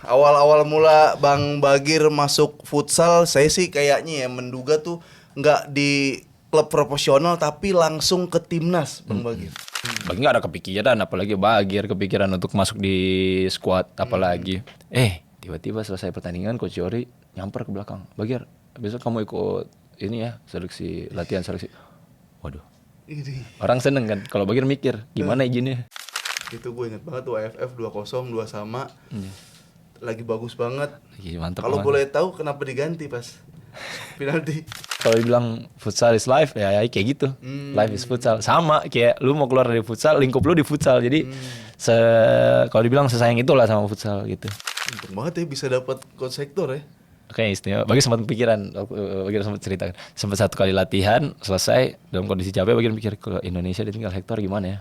awal-awal mula Bang Bagir masuk futsal, saya sih kayaknya ya menduga tuh nggak di klub profesional tapi langsung ke timnas, Bang Bagir. Bagi nggak ada kepikiran, apalagi Bagir kepikiran untuk masuk di squad, apalagi. Tiba-tiba selesai pertandingan Coach Yori nyamper ke belakang. Bagir, besok kamu ikut ini ya, latihan seleksi. Waduh. Orang seneng kan, kalau Bagir mikir, gimana izinnya? Itu gue inget banget tuh AFF 2-0, 2 sama. Lagi bagus banget. Lagi mantep. Kalau boleh tahu kenapa diganti pas penalti? Kalau dibilang futsal is life, ya kayak gitu. Life is futsal. Sama kayak lu mau keluar dari futsal, lingkup lu di futsal. Jadi kalau dibilang sesayang itulah sama futsal gitu. Untung banget ya bisa dapat coach sektor ya. Oke, istimewa. Bagi sempat pikiran, Bagi sempat cerita. Sempat 1 kali latihan, selesai dalam kondisi capek, Bagi mikir kalau Indonesia ditinggal Hector gimana ya?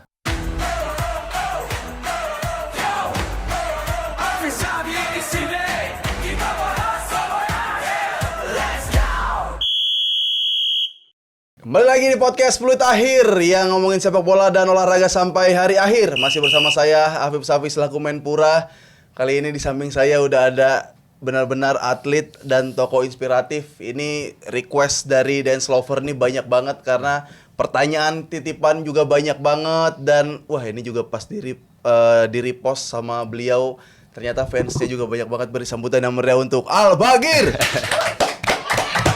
Kembali lagi di podcast Peluit Akhir yang ngomongin sepak bola dan olahraga sampai hari akhir. Masih bersama saya Afif Safi selaku Menpura. Kali ini di samping saya udah ada benar-benar atlet dan tokoh inspiratif. Ini request dari Dance Lover nih banyak banget karena pertanyaan titipan juga banyak banget. Dan wah ini juga pas di repost sama beliau. Ternyata fansnya juga banyak banget beri sambutan yang meriah untuk Al Bagir.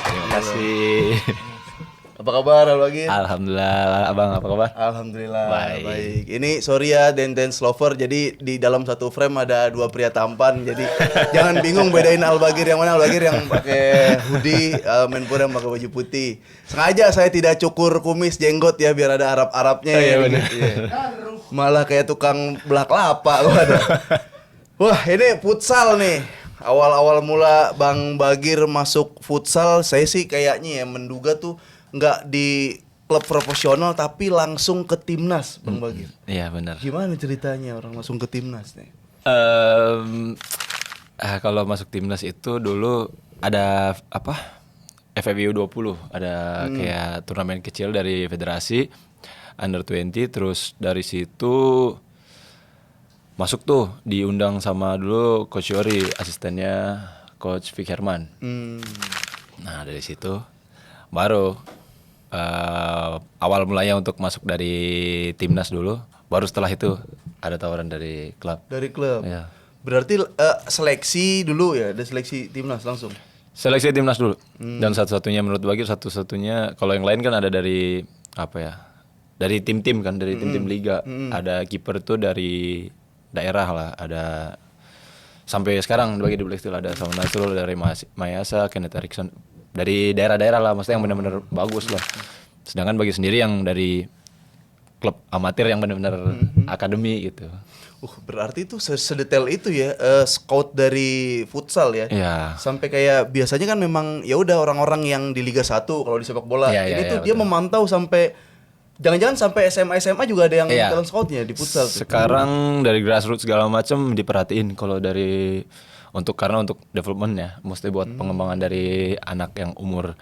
Terima kasih. Apa kabar Al Bagir? Alhamdulillah, Abang apa kabar? Alhamdulillah Baik. Ini sorry ya Dance Lover. Jadi di dalam satu frame ada 2 pria tampan. Jadi jangan bingung bedain Al Bagir yang mana. Al Bagir yang pakai hoodie, Menpura yang pakai baju putih. Sengaja saya tidak cukur kumis jenggot ya biar ada Arab-Arabnya. Iya, ya, bener. gitu, ya. Malah kayak tukang belak kelapa. Wah ini futsal nih. Awal-awal mula Bang Bagir masuk futsal, saya sih kayaknya ya menduga tuh nggak di klub profesional tapi langsung ke timnas, Bang Bagir. Iya benar. Gimana ceritanya orang langsung ke timnas nih? Kalau masuk timnas itu dulu ada apa? FEBU 20, ada kayak turnamen kecil dari federasi under 20, terus dari situ masuk tuh diundang sama dulu Coach Yori, asistennya Coach Vic Herman. Nah dari situ baru awal mulanya untuk masuk dari timnas dulu. Baru setelah itu ada tawaran dari klub. Dari klub. Iya. Berarti seleksi dulu ya, ada seleksi timnas langsung. Seleksi timnas dulu. Dan satu-satunya menurut Bagir satu-satunya, kalau yang lain kan ada dari apa ya? Dari tim-tim kan, dari tim-tim liga. Ada kiper tuh dari daerah lah, ada sampai sekarang Bagir di Black Steel ada Samuel Nasrul dari Mayasa, Kenneth Erickson. Dari daerah-daerah lah, maksudnya yang benar-benar bagus lah. Sedangkan Bagi sendiri yang dari klub amatir yang benar-benar akademi gitu. Berarti itu sedetail itu ya scout dari futsal ya. Iya. Sampai kayak biasanya kan memang ya udah orang-orang yang di Liga 1 kalau di sepak bola. Iya, Ini iya, tuh iya, dia betul. memantau sampai jangan-jangan sampai SMA juga ada yang Iya. talent scoutnya di futsal tuh. Sekarang dari grassroots segala macam diperhatiin kalau dari karena untuk development ya, mesti buat pengembangan dari anak yang umur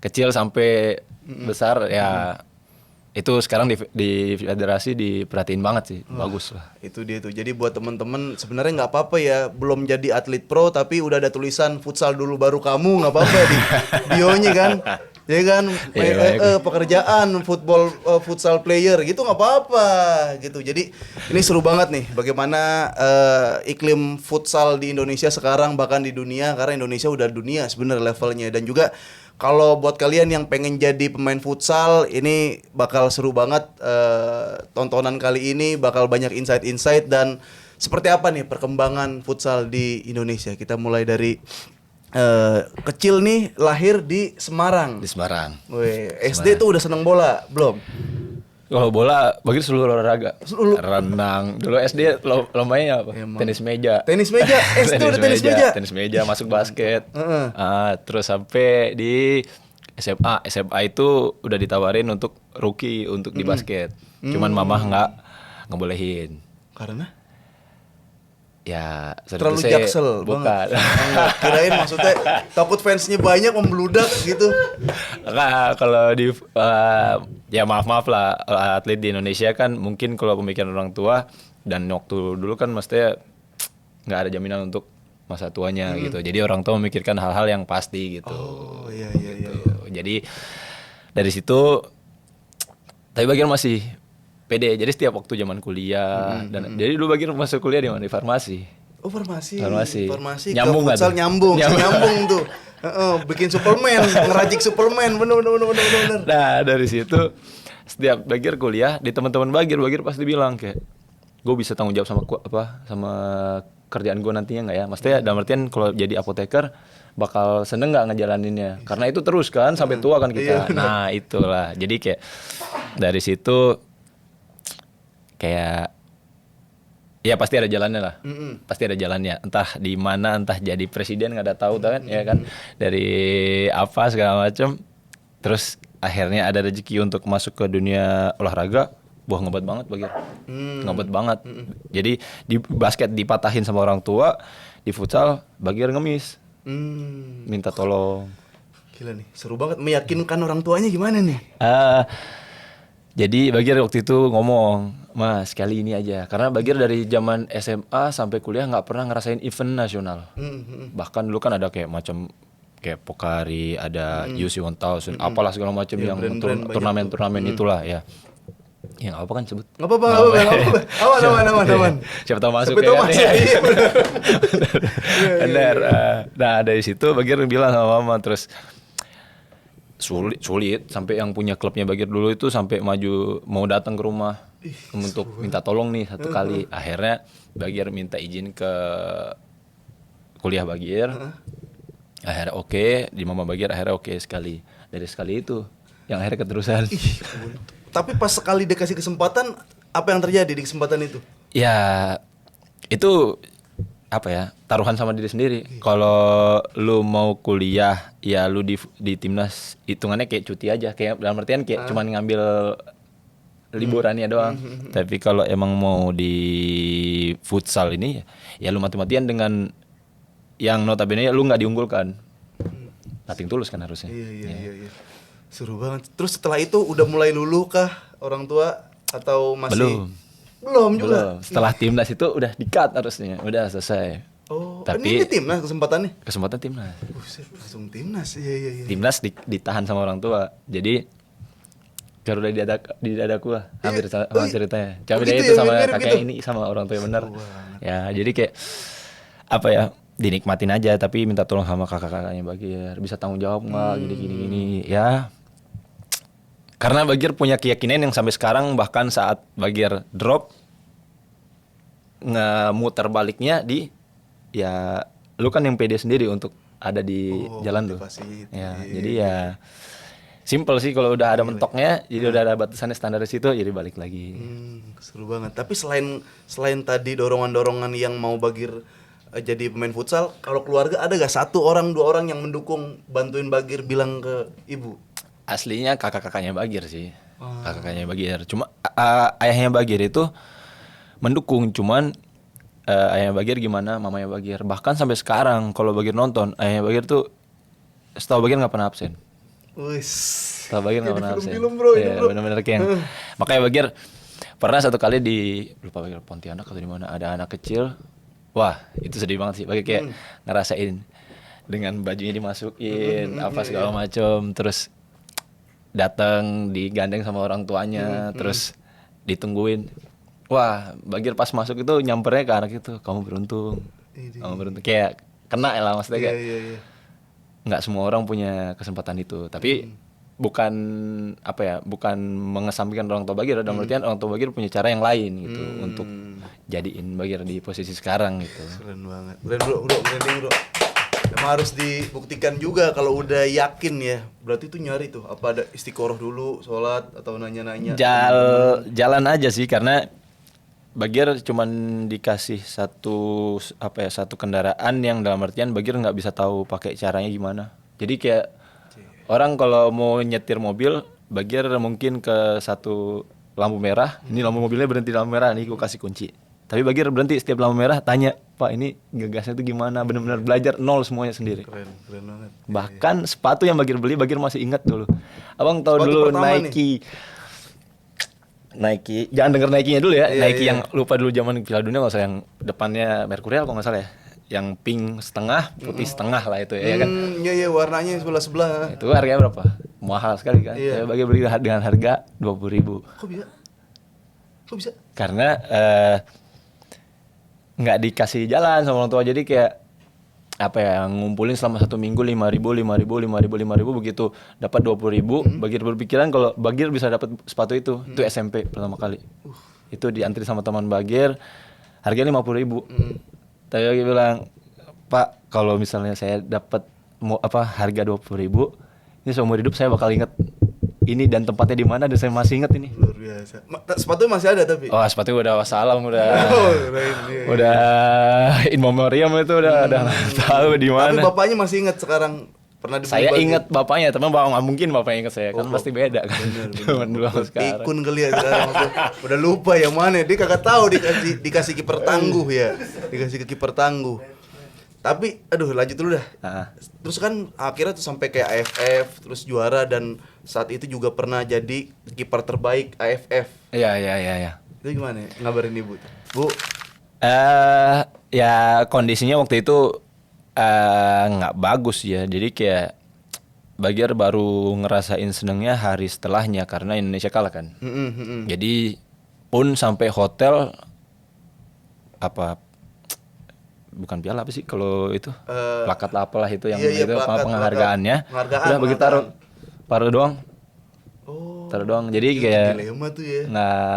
kecil sampai besar ya. Itu sekarang di federasi diperhatiin banget sih, bagus lah. Itu dia tuh. Jadi buat temen-temen sebenarnya nggak apa-apa ya, belum jadi atlet pro tapi udah ada tulisan futsal dulu baru kamu, nggak apa-apa di bionya kan. Ya kan, pekerjaan futsal player gitu nggak apa-apa gitu. Jadi ini seru banget nih bagaimana iklim futsal di Indonesia sekarang bahkan di dunia, karena Indonesia udah dunia sebenarnya levelnya. Dan juga kalau buat kalian yang pengen jadi pemain futsal, ini bakal seru banget tontonan kali ini, bakal banyak insight-insight. Dan seperti apa nih perkembangan futsal di Indonesia. Kita mulai dari kecil nih, lahir di Semarang. Di Semarang. Wih, SD tuh udah seneng bola belum? Kalau bola Bagi seluruh olahraga. Renang. Dulu SD lombanya apa? Emang. Tenis meja. Tenis meja, SD udah tenis meja. Tenis meja, masuk basket. Terus sampai di SMA. SMA itu udah ditawarin untuk rookie untuk di basket. Cuman mamah nggak ngebolehin. Karena? Ya, Terlalu saya jaksel bukan. banget. Enggak, kirain maksudnya takut fansnya banyak membludak gitu. Nah, kalau di ya maaf lah, atlet di Indonesia kan mungkin kalau pemikiran orang tua dan waktu dulu kan mestinya nggak ada jaminan untuk masa tuanya gitu. Jadi orang tua memikirkan hal-hal yang pasti gitu. Oh iya. Jadi dari situ, tapi Bagir masih pede. Jadi setiap waktu zaman kuliah dan jadi dulu Bagir masuk kuliah di mana? Di farmasi. Oh farmasi. Farmasi. Ke futsal nyambung tuh. Bikin suplemen, ngeracik suplemen, bener. Nah dari situ setiap Bagir kuliah di teman-teman Bagir pasti bilang kayak gue bisa tanggung jawab sama kerjaan gue nantinya nggak ya? Maksudnya dalam artian kalau jadi apoteker bakal seneng nggak ngejalaninnya? Karena itu terus kan sampai tua kan kita. Nah itulah. Jadi kayak dari situ kayak ya pasti ada jalannya lah, pasti ada jalannya. Entah di mana, entah jadi presiden nggak ada tahu kan, ya kan. Dari apa segala macam. Terus akhirnya ada rezeki untuk masuk ke dunia olahraga. Wah ngebat banget Bagir, ngebat banget. Jadi di basket dipatahin sama orang tua, di futsal Bagir ngemis, minta tolong. Gila nih, seru banget. Meyakinkan orang tuanya gimana nih? Jadi Bagir waktu itu ngomong, Mas kali ini aja. Karena Bagir dari zaman SMA sampai kuliah nggak pernah ngerasain event nasional. Bahkan dulu kan ada kayak macam kayak Pokari, ada UC 1000, apalah segala macam yang turnamen itulah ya. Ya nggak apa kan sebut. Nggak apa-apa. Aman. Siapa tahu masuk ya. Iya, benar. Nah dari situ Bagir bilang sama mama, terus sulit sampai yang punya klubnya Bagir dulu itu sampai maju mau datang ke rumah untuk minta tolong nih satu kali. Akhirnya Bagir minta izin ke kuliah Bagir. Akhirnya oke, di mama Bagir akhirnya oke sekali. Dari sekali itu yang akhirnya keterusan. Tapi pas sekali dikasih kesempatan, apa yang terjadi di kesempatan itu? Ya itu apa ya, taruhan sama diri sendiri. Kalau lu mau kuliah ya lu di timnas hitungannya kayak cuti aja, kayak dalam artian kayak cuman ngambil liburannya doang. Tapi kalau emang mau di futsal ini ya lu mati-matian dengan yang notabene lu nggak diunggulkan. Nothing tulus kan harusnya. Iya. Seru banget. Terus setelah itu udah mulai luluh kah orang tua atau masih? Belum juga. Setelah timnas itu udah di-cut harusnya, udah selesai. Oh, tapi ini timnas kesempatannya? Kesempatan timnas. Langsung timnas. Iya. Timnas ditahan sama orang tua. Jadi garuda di dadaku lah, hampir sama ceritanya. Coba beda itu sama kakek gitu? Ini sama orang tua benar. Ya, jadi kayak apa ya? Dinikmatin aja, tapi minta tolong sama kakak-kakaknya Bagir, bisa tanggung jawab nggak gini ya. Karena Bagir punya keyakinan yang sampai sekarang, bahkan saat Bagir drop, ngemuter baliknya di ya lu kan yang pede sendiri untuk ada di jalan lu. Ya, jadi ya simple sih kalau udah ada mentoknya, jadi udah ada batasannya standar di situ, jadi balik lagi. Seru banget. Tapi selain tadi dorongan-dorongan yang mau Bagir jadi pemain futsal, kalau keluarga ada gak 1 orang 2 orang yang mendukung, bantuin Bagir bilang ke ibu? Aslinya kakak-kakaknya Bagir sih. Kakaknya Bagir. Cuma ayahnya Bagir itu mendukung, cuman ayahnya Bagir gimana, mamanya Bagir. Bahkan sampai sekarang kalau Bagir nonton, ayahnya Bagir tuh setahu Bagir nggak pernah absen. Setahu Bagir nggak pernah absen. Ya, benar-benar kayak. Makanya Bagir pernah satu kali lupa Bagir Pontianak atau di mana, ada anak kecil. Wah itu sedih banget sih, Bagir kayak ngerasain dengan bajunya dimasukin apa segala macam, terus datang digandeng sama orang tuanya, terus ditungguin. Wah Bagir pas masuk itu nyampernya ke anak itu, kamu beruntung, kayak kena lah maksudnya kayak nggak semua orang punya kesempatan itu. Tapi bukan apa ya, bukan mengesampingkan orang tua Bagir, dalam artian orang tua Bagir punya cara yang lain gitu untuk jadiin Bagir di posisi sekarang gitu. Keren banget. Keren bro. Emang harus dibuktikan juga kalau udah yakin ya. Berarti tuh nyari tuh apa ada istiqoroh dulu, sholat atau nanya-nanya. Jalan aja sih, karena Bagir cuman dikasih satu kendaraan yang dalam artian Bagir nggak bisa tahu pakai caranya gimana. Jadi kayak orang kalau mau nyetir mobil, Bagir mungkin ke satu lampu merah, ini lampu mobilnya berhenti lampu merah, nih gue kasih kunci. Tapi Bagir berhenti setiap lampu merah, tanya, Pak ini ngegasnya tuh gimana, benar-benar belajar nol semuanya sendiri. Keren banget. Bahkan sepatu yang Bagir beli, Bagir masih ingat dulu. Abang tahu sepatu dulu Nike, jangan denger Nike-nya dulu ya. Nike yang lupa dulu zaman Piala Dunia, nggak usah yang depannya Mercurial kalau nggak salah ya. yang pink setengah, putih setengah lah itu ya kan. Iya warnanya sebelah. Itu harganya berapa? Mahal sekali kan. Iya. Saya beli dengan harga 20.000. Kok bisa? Karena nggak dikasih jalan sama orang tua, jadi kayak apa ya, ngumpulin selama 1 minggu 5.000 begitu dapat 20.000. Bagir berpikiran kalau Bagir bisa dapat sepatu itu SMP pertama kali. Itu diantri sama teman Bagir, harganya 50.000. Tapi Bagir bilang, Pak, kalau misalnya saya dapat harga 20.000, ini seumur hidup saya bakal inget ini dan tempatnya di mana, dan saya masih inget ini. Luar biasa. Sepatu masih ada tapi. Oh, sepatu udah wassalam, udah Iya. udah in memoriam itu udah tahu di Tapi mana. bapaknya masih ingat sekarang pernah dibeli Saya Bagir. ingat bapaknya, tapi nggak mungkin bapaknya ingat saya, kan pasti beda kan. Bener. Zaman dulu sama sekarang. Pikun kali ya sekarang. Udah lupa yang mana. Dia kagak tahu dikasih kiper tangguh ya. Dikasih ke kiper tangguh. Tapi aduh lanjut dulu dah. Terus kan akhirnya tuh sampai kayak AFF terus juara, dan saat itu juga pernah jadi kiper terbaik AFF. Iya. Itu gimana ya? Ngabarin ibu tuh. Bu, Ya kondisinya waktu itu nggak bagus ya. Jadi kayak Bagir baru ngerasain senengnya hari setelahnya karena Indonesia kalah kan. Jadi pun sampai hotel bukan piala apa sih kalau itu plakat apalah itu yang iya, itu plakat, penghargaannya. penghargaan, Udah begitu taruh doang. oh, Taruh doang. Jadi itu kayak dilema tuh ya.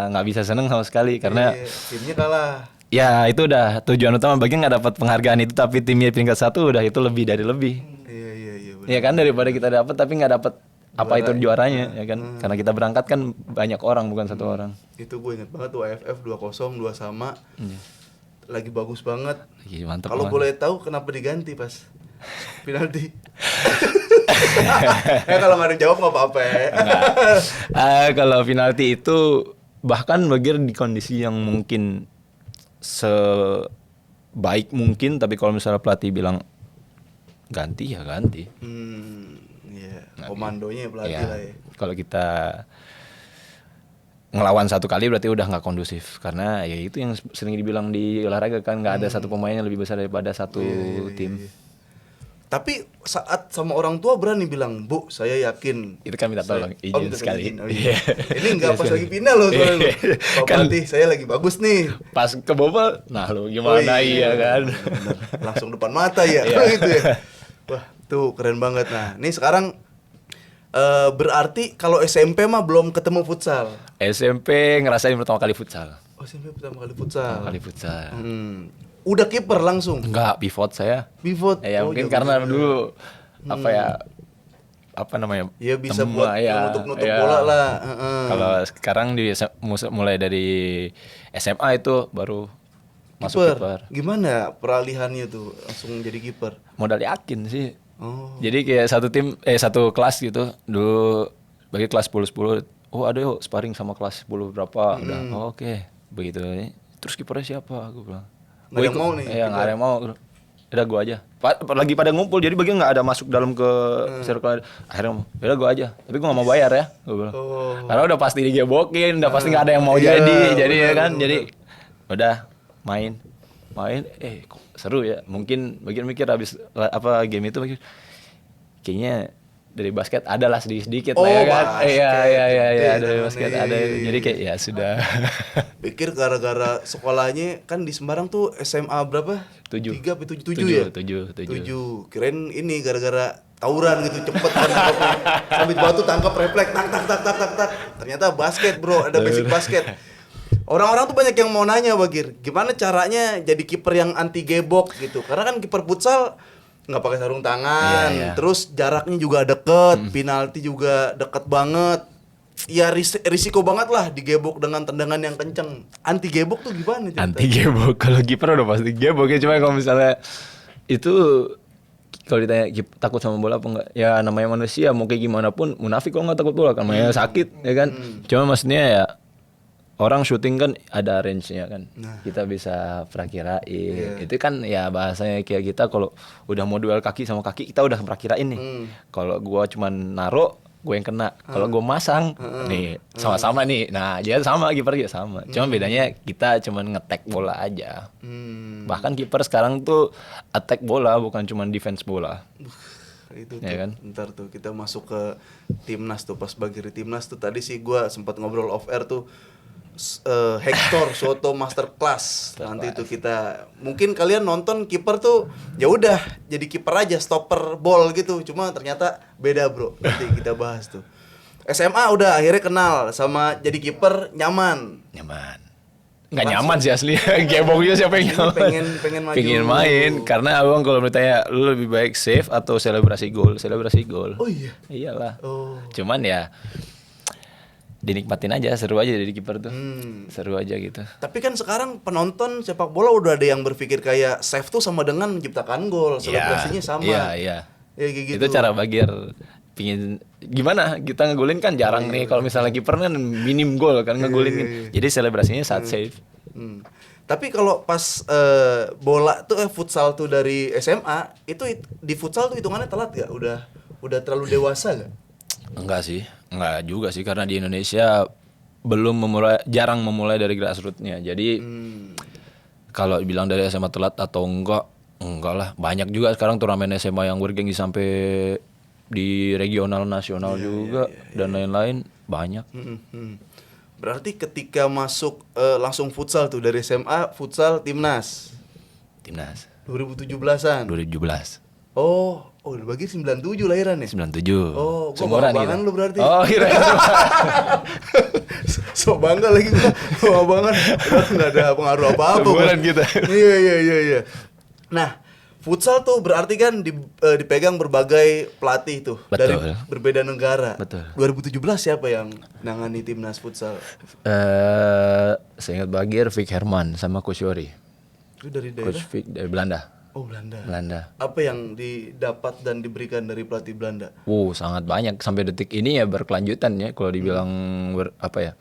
nggak bisa seneng sama sekali karena Iya, timnya kalah. ya itu udah tujuan utama. Bagi nggak dapat penghargaan itu tapi timnya peringkat 1, udah itu lebih dari lebih. Iya. Ya kan, daripada kita dapat tapi nggak dapat apa itu juaranya ya kan. Karena kita berangkat kan banyak orang, bukan satu orang. Itu gue inget banget tuh AFF 2-0 2 sama. Lagi bagus banget. Lagi mantep Kalau banget. boleh tahu kenapa diganti pas penalti? Kalau nggak ada yang jawab nggak apa-apa ya. Kalau penalti itu bahkan Bagir di kondisi yang mungkin sebaik mungkin, tapi kalau misalnya pelatih bilang ganti ya ganti. Iya. Komandonya pelatih Ya, lah ya. kalau kita ngelawan satu kali berarti udah nggak kondusif, karena ya itu yang sering dibilang di olahraga kan, nggak ada satu pemain yang lebih besar daripada satu tim. Tapi saat sama orang tua berani bilang, Bu, saya yakin. Itu kan minta tolong, izin minta sekali. izin. Oh, iya. Iya. Ini nggak Iya, pas sekali. lagi pindah loh soalnya. Iya. Pak Kan- pelatih, saya lagi bagus nih. Pas kebobol, nah lu gimana iya kan? Bener. Langsung depan mata ya. Iya. Gitu ya. Wah, tuh keren banget. Nah, ini sekarang berarti kalau SMP mah belum ketemu futsal. SMP ngerasain pertama kali futsal. Oh, SMP pertama kali futsal. Udah kiper langsung. Enggak, pivot saya. Pivot. Ya Oh, mungkin jago karena juga. dulu apa namanya? Iya bisa temu buat lah, ya, nutup ya. bola lah. Heeh. Kalau sekarang mulai dari SMA itu baru masuk kiper. Gimana peralihannya tuh langsung jadi kiper? Modal yakin sih. Oh. Jadi kayak satu kelas gitu. Dulu bagi kelas 10. Oh, ada yuk sparring sama kelas 10 berapa. Udah. Oh, oke. Begitu. Terus kipernya siapa? Aku bilang. Nggak ada yang mau nih, Iya, nggak kiper. ada yang mau. Udah gua aja. Lagi pada ngumpul, jadi bagian nggak ada masuk dalam ke circle. Akhirnya udah gua aja. Tapi gua nggak mau bayar ya, gua bilang. Oh. Karena udah pasti digebokin, udah pasti nggak ada yang mau Iya, jadi ya benar, kan. benar. Jadi udah main, kok seru ya. Mungkin bagian mikir habis game itu bagian, kayaknya dari basket adalah sedikit Oh, lah ya kan. basket. Iya, dari Iya, basket iya, ada. iya, iya. Jadi kayak ya sudah. Pikir gara-gara sekolahnya kan di Semarang tuh SMA berapa? 7. 3 apa 7 ya? 7. 7. Kirain ini gara-gara tawuran gitu cepet kan tangkapnya. Sambil batu tangkap refleks tak. Ternyata basket, Bro. Ada basic basket. Orang-orang tuh banyak yang mau nanya, Bagir, gimana caranya jadi kiper yang anti gebok gitu. Karena kan kiper futsal nggak pakai sarung tangan, Iya. terus jaraknya juga deket, penalti juga deket banget. Ya risiko banget lah digebok dengan tendangan yang kenceng. Anti gebok tuh gimana? ceritanya? Anti gebok. Kalau kiper udah pasti gebok ya. Cuma kalau misalnya itu, kalau ditanya takut sama bola apa enggak, ya namanya manusia, mau kayak gimana pun munafik kok nggak takut bola kan, namanya sakit ya kan. Cuma maksudnya ya orang syuting kan ada range-nya kan. Kita bisa perakirain. Itu kan ya bahasanya kayak kita kalau udah mau duel kaki sama kaki, kita udah perakirain nih. Kalau gua cuman naro, gue yang kena. Kalau gue masang, nih sama-sama nih. Nah, dia sama, kiper juga sama. Cuma bedanya kita cuman nge-tag bola aja. Bahkan kiper sekarang tuh attack bola, bukan cuman defense bola. Itu Ya tuh, kan? ntar tuh kita masuk ke timnas tuh, pas Bagir di timnas tuh tadi sih gue sempat ngobrol off air tuh. Hector Soto Masterclass. Nanti itu kita mungkin kalian nonton kiper tuh ya udah jadi kiper aja, stopper ball gitu. Cuma ternyata beda bro. Nanti kita bahas tuh. SMA udah akhirnya kenal sama jadi kiper nyaman. Nggak nyaman sih asli. Gebong juga siapa yang nyaman. Pengen maju. Pengen main karena abang kalau bertanya lu lebih baik save atau selebrasi gol. Oh iya. Iyalah. Oh. Cuman ya dinikmatin aja, seru aja jadi kiper tuh. Seru aja gitu. Tapi kan sekarang penonton sepak bola udah ada yang berpikir kayak save tuh sama dengan menciptakan gol, selebrasinya sama. Iya. Ya kayak gitu. Itu cara Bagir pingin gimana kita ngegolin kan jarang nih. Kalau misalnya kiper kan minim gol kan ngegolin kan. Jadi selebrasinya saat save. Tapi kalau pas bola tuh futsal tuh dari SMA itu di futsal tuh hitungannya telat gak? Udah terlalu dewasa gak? Enggak sih, enggak juga sih karena di Indonesia jarang memulai dari grassroots-nya. Jadi kalau bilang dari SMA telat atau enggak lah. Banyak juga sekarang turnamen SMA yang bergengsi sampai di regional nasional juga dan lain-lain banyak. Berarti ketika masuk langsung futsal tuh dari SMA futsal timnas 2017-an. 2017. Oh, Bagir 97 lahiran ya? 97. Oh, gua Seumuran abangan kita. lu berarti. Oh, kira. So bangga lagi gua abangan. Enggak ada pengaruh apa-apa. Seumuran kita. Iya. Nah, futsal tuh berarti kan dipegang berbagai pelatih tuh. Betul. Dari berbeda negara. Betul. 2017 siapa yang nangani timnas futsal? Saya ingat Bagir, Vic Herman sama Coach Yori. Itu dari daerah? Coach Vic dari Belanda. Oh, Belanda. Belanda. Apa yang didapat dan diberikan dari pelatih Belanda? Sangat banyak sampai detik ini ya berkelanjutan ya kalau dibilang apa ya.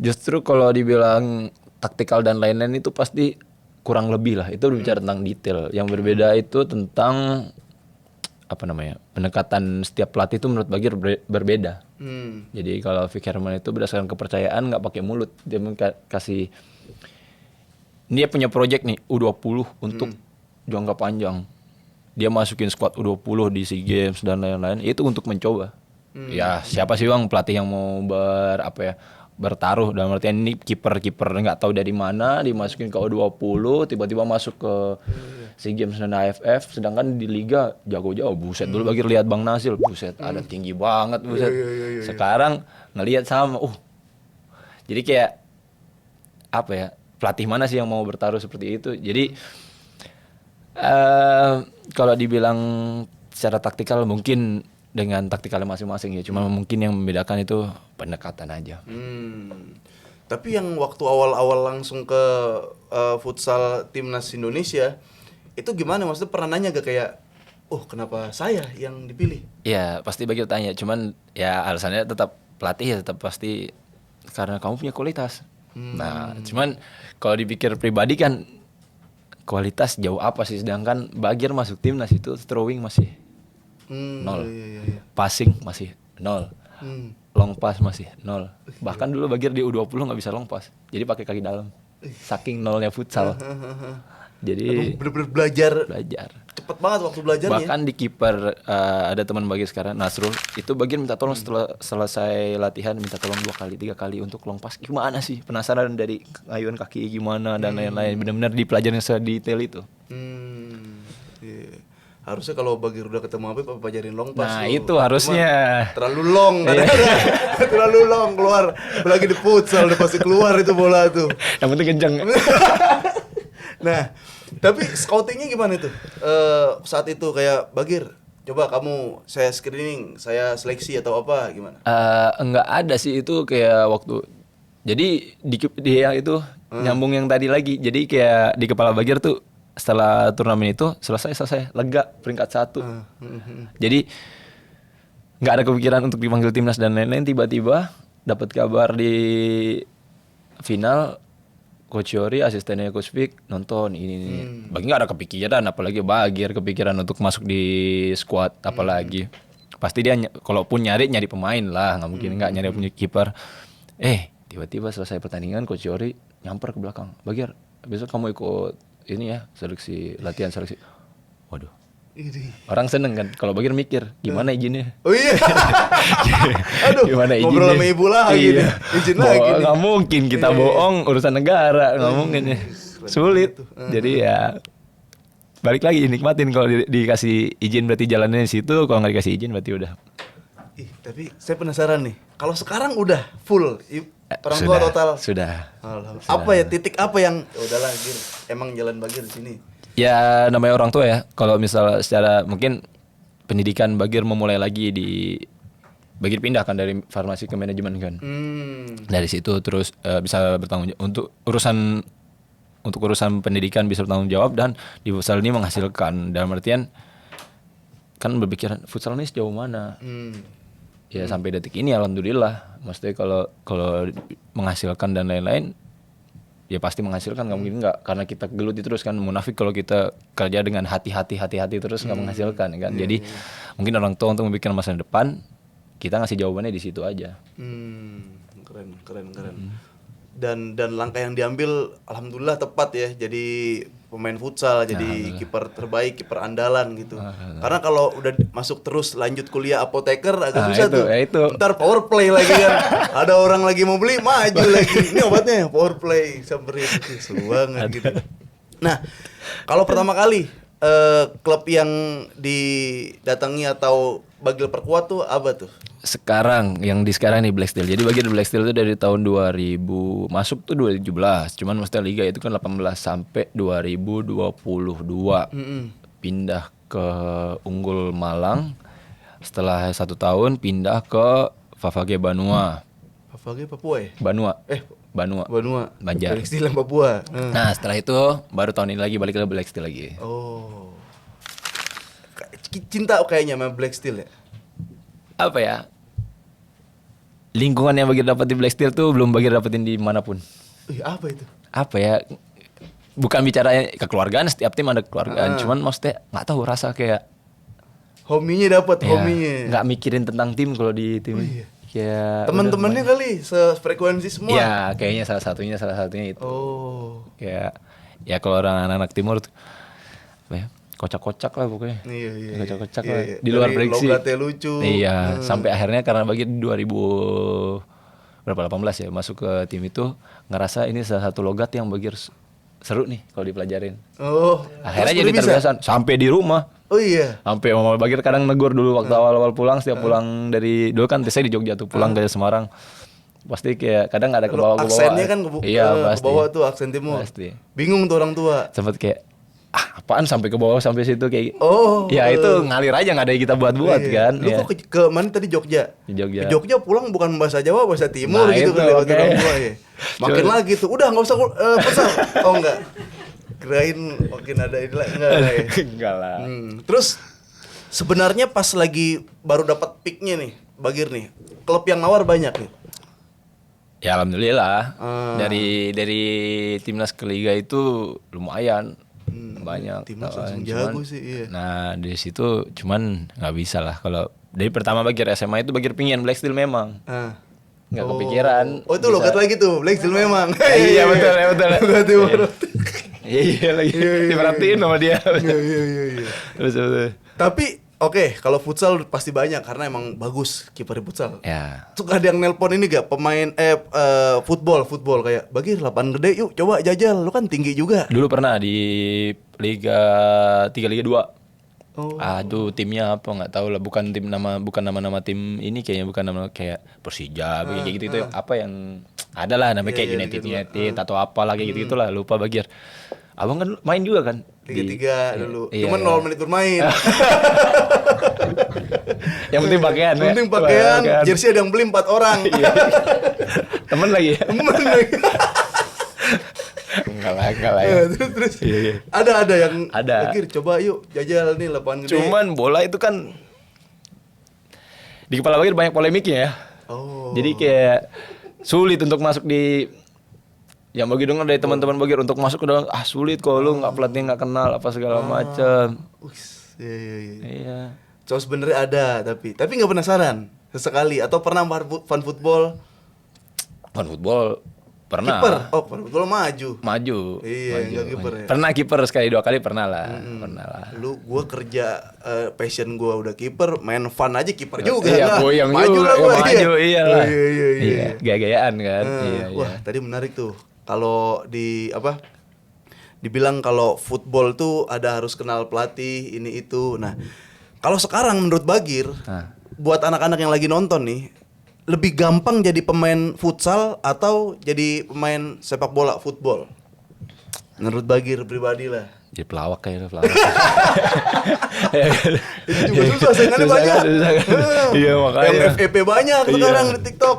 Justru kalau dibilang taktikal dan lain-lain itu pasti kurang lebih lah. Itu bicara tentang detail. Yang berbeda itu tentang apa namanya? Pendekatan setiap pelatih itu menurut Bagir berbeda. Jadi kalau Vic Herman itu berdasarkan kepercayaan, nggak pakai mulut. Dia kasih dia punya project nih U20 untuk jangka panjang. Dia masukin squad U20 di SEA Games dan lain-lain itu untuk mencoba. Ya, siapa sih Bang pelatih yang mau bertaruh dalam artian ini kiper nggak tahu dari mana dimasukin ke U20 tiba-tiba masuk ke SEA Games dan AFF sedangkan di liga jago-jago. Buset, dulu Bagir lihat Bang Nasil, buset ada tinggi banget buset. Sekarang ngelihat sama jadi kayak apa ya? Pelatih mana sih yang mau bertaruh seperti itu? Jadi kalau dibilang secara taktikal mungkin dengan taktikalnya masing-masing ya. Cuma mungkin yang membedakan itu pendekatan aja. Tapi yang waktu awal-awal langsung ke futsal timnas Indonesia itu gimana? Maksudnya pernah nanya gak kayak, kenapa saya yang dipilih? Ya pasti Bagir tanya. Cuman ya alasannya tetap pelatih ya tetap pasti karena kamu punya kualitas. Nah cuman kalau dipikir pribadi kan kualitas jauh apa sih, sedangkan Bagir masuk timnas itu throwing masih 0, passing masih 0, long pass masih 0. Bahkan dulu Bagir di U20 nggak bisa long pass, jadi pakai kaki dalam, saking nolnya futsal. Jadi bener-bener belajar. Cepet banget waktu belajarnya. Bahkan di kiper ada teman Bagir sekarang Nasrul, itu Bagir minta tolong setelah selesai latihan minta tolong 2 kali 3 kali untuk long pass. Gimana sih, penasaran dari ayuan kaki gimana dan lain-lain, benar-benar dipelajarin sedetail itu. Harusnya kalau Bagir udah ketemu apa pajarin long pass. Nah itu harusnya. Cuma terlalu long terlalu long keluar. Lagi di futsal udah pasti keluar itu bola tuh. Yang penting kenceng. Nah, tapi scoutingnya gimana tuh? Saat itu kayak Bagir, coba kamu saya screening, saya seleksi atau apa gimana? Enggak ada sih itu kayak waktu. Jadi di yang itu nyambung yang tadi lagi. Jadi kayak di kepala Bagir tuh setelah turnamen itu selesai lega peringkat 1. Jadi nggak ada kepikiran untuk dipanggil timnas dan lain-lain. Tiba-tiba dapat kabar di final. Coach Yori, asistennya Coach Vic nonton ini. Bagi nggak ada kepikiran, apalagi Bagir kepikiran untuk masuk di squad, apalagi pasti dia kalaupun nyari pemain lah, nggak mungkin nggak nyari punya kiper. Tiba-tiba selesai pertandingan Coach Yori nyamper ke belakang, Bagir besok kamu ikut ini ya latihan seleksi. Waduh, orang seneng kan, kalau Bagir mikir gimana izinnya. Oh iya. Aduh, Gimana izinnya? ngobrol sama ibu lagi nih. Izin lagi nih. Nggak mungkin kita bohong urusan negara, nggak mungkin ya. Sulit. Jadi ya balik lagi nikmatin, kalau dikasih izin berarti jalannya di situ, kalau nggak dikasih izin berarti udah. Tapi saya penasaran nih, kalau sekarang udah full orang tua Sudah, total. Sudah. Apa ya titik apa yang udahlah Gir, emang jalan Bagir di sini. Ya namanya orang tua ya. Kalau misal secara mungkin pendidikan Bagir memulai lagi Bagir pindah kan dari farmasi ke manajemen kan. Dari situ terus bisa bertanggung jawab untuk urusan pendidikan, bisa bertanggung jawab, dan di futsal ini menghasilkan, dalam artian kan berpikiran futsal ini sejauh mana. Ya sampai detik ini alhamdulillah. Maksudnya kalau menghasilkan dan lain-lain, ya pasti menghasilkan, nggak mungkin nggak, karena kita geluti terus kan. Munafik kalau kita kerja dengan hati-hati terus nggak menghasilkan kan. Jadi mungkin orang tua untuk memikirkan masa depan, kita ngasih jawabannya di situ aja. Keren. Dan langkah yang diambil alhamdulillah tepat ya, jadi pemain futsal, jadi kiper terbaik, kiper andalan gitu. Karena kalau udah masuk terus lanjut kuliah apoteker agak susah tuh. Ntar power play lagi kan. Ada orang lagi mau beli, maju lagi. Ini obatnya power play, samperin gitu. Seru banget gitu. Nah, kalau pertama kali klub yang didatangi atau Bagir perkuat tuh apa tuh? Sekarang nih Black Steel. Jadi Bagir Black Steel itu dari tahun 2000 masuk tuh 2017. Cuman maksudnya liga itu kan 18 sampai 2022. Pindah ke Unggul Malang. Setelah 1 tahun pindah ke Favage Banua. Favage Papua ya? Banua. Banjar. Black Steel yang Papua. Nah, setelah itu baru tahun ini lagi balik ke Black Steel lagi. Oh. Cinta kayaknya sama Black Steel ya? Apa ya? Lingkungan yang Bagir dapat di Black Steel tuh belum Bagir dapetin di manapun. Apa itu? Apa ya? Bukan bicara kekeluargaan, setiap tim ada kekeluargaan. Cuman maksudnya nggak tahu, rasa kayak hominya dapat, hominya. Nggak mikirin tentang tim kalau di tim. Kayak teman-temannya kali sefrekuensi semua. Ya, kayaknya salah satunya itu. Oh. Kayak ya kalau orang anak timur tuh apa ya? Kocak-kocak lah pokoknya. Iya. Kocak-kocak lah. Di luar prediksi. Logatnya lucu. Iya, sampai akhirnya karena Bagir 2018 ya masuk ke tim itu, ngerasa ini salah satu logat yang Bagir seru nih kalau dipelajarin. Oh. Akhirnya jadi terbiasa sampai di rumah. Oh iya. Sampai Mama Bagir kadang negur dulu waktu awal-awal pulang, setiap pulang dari dulu kan saya di Jogja tuh, pulang ke Semarang. Pasti kayak kadang ada ke bawah. Aksennya kan ke bawah tuh, aksen timur. Pasti. Bingung tuh orang tua. Sempet kayak apaan sampai ke bawah sampai situ kayak. Oh. Ya itu ngalir aja, nggak ada yang kita buat-buat kan. Lu kok ke mana tadi, Jogja? Di Jogja. Ke Jogja pulang bukan bahasa Jawa, bahasa Timur Nah, gitu itu, kan lewat okay. orang tua ya. Makin lagi tuh, udah nggak usah pesan. Oh enggak. Kirain makin ada ini lah, enggak ya. Enggak lah. Terus sebenarnya pas lagi baru dapat peaknya nih, Bagir nih, klub yang nawar banyak nih. Ya alhamdulillah. Dari timnas ke liga itu lumayan. Banyak. Timnas langsung jago sih, iya. Nah dari situ cuman nggak bisa lah. Kalau dari pertama Bagir SMA itu Bagir pingin Black Steel memang. Nggak kepikiran. Oh itu logat lagi tuh, Black Steel memang. Iya betul. Logat timur. Iya lagi. Diperhatiin sama dia. Iya. Terus. Tapi oke, kalau futsal pasti banyak karena emang bagus kiper futsal. Ya. Suka ada yang nelpon ini gak pemain football kayak Bagir lapangan gede yuk coba jajal, lu kan tinggi juga. Dulu pernah di Liga 3 Liga 2. Oh. Aduh timnya apa nggak tahu lah, bukan nama-nama tim ini kayaknya, bukan nama kayak Persija kayak gitu itu apa yang ada lah namanya kayak United atau apalah kayak gitu lah, lupa Bagir. Abang kan main juga kan Liga 3 dulu. Iya, Cuman 0 menit bermain. Yang penting pakaian. Yang penting pakaian, jersey ada yang beli 4 orang. Temen lagi. Enggak lah ya. Terus ada yang ada. Bagir coba yuk jajal nih lapangan gede. Cuman bola itu kan di kepala Bagir banyak polemiknya ya. Oh. Jadi kayak sulit untuk masuk di yang Bagir dengar dari teman-teman Bagir untuk masuk ke dalam, sulit kok lu nggak pelatih nggak kenal apa segala macam. Iya. Iya. So sebenarnya ada tapi nggak penasaran sesekali atau pernah fan football? Fan football pernah. Kiper. Oh, fan football maju. Maju. Iya, nggak kiper ya. Pernah kiper sekali 2 kali pernah lah. Pernah lah. Gua kerja passion gua udah kiper, main fun aja kiper juga Iya, lah. boyong Maju juga, lah gua. maju, iya lah. Iya. Gaya-gayaan kan. Iya. Wah, tadi menarik tuh. Kalau dibilang kalau football tuh ada harus kenal pelatih ini itu. Nah, kalau sekarang menurut Bagir, buat anak-anak yang lagi nonton nih, lebih gampang jadi pemain futsal atau jadi pemain sepak bola football? Menurut Bagir pribadi lah. Jadi pelawak kayaknya pelawak. Itu juga susah, saingannya Susah banyak. kan, susah kan. Iya, makanya. Yang FEP banyak Iya. sekarang di TikTok.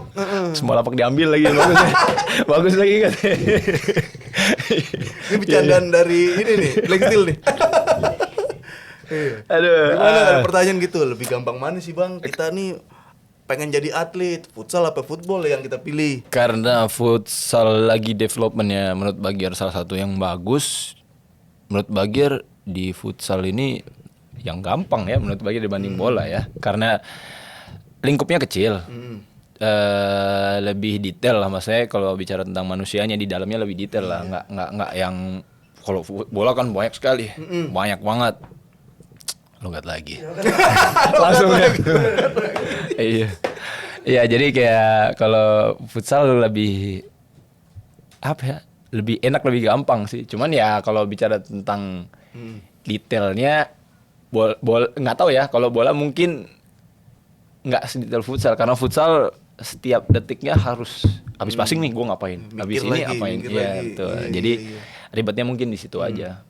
Semua lapak diambil lagi bagus. Bagus lagi kan. Ini bercandaan dari ini nih, Black Steel nih. Iya. Aduh. Gimana ada pertanyaan gitu, lebih gampang mana sih Bang? Kita nih pengen jadi atlet, futsal apa football yang kita pilih? Karena futsal lagi developmentnya menurut Bagir salah satu yang bagus. Menurut Bagir di futsal ini yang gampang ya menurut Bagir dibanding bola ya. Karena lingkupnya kecil. Lebih detail lah maksudnya kalau bicara tentang manusianya di dalamnya lebih detail lah. Nggak yang kalau bola kan banyak sekali. Banyak banget. Logat lagi. Langsung ya. Iya. Iya, jadi kayak kalau futsal lebih apa ya? Lebih enak, lebih gampang sih. Cuman ya kalau bicara tentang detailnya nggak tahu ya. Kalau bola mungkin nggak sedetail futsal karena futsal setiap detiknya harus habis passing nih gue ngapain, habis ini apain. Iya, betul. Jadi ribetnya mungkin di situ aja.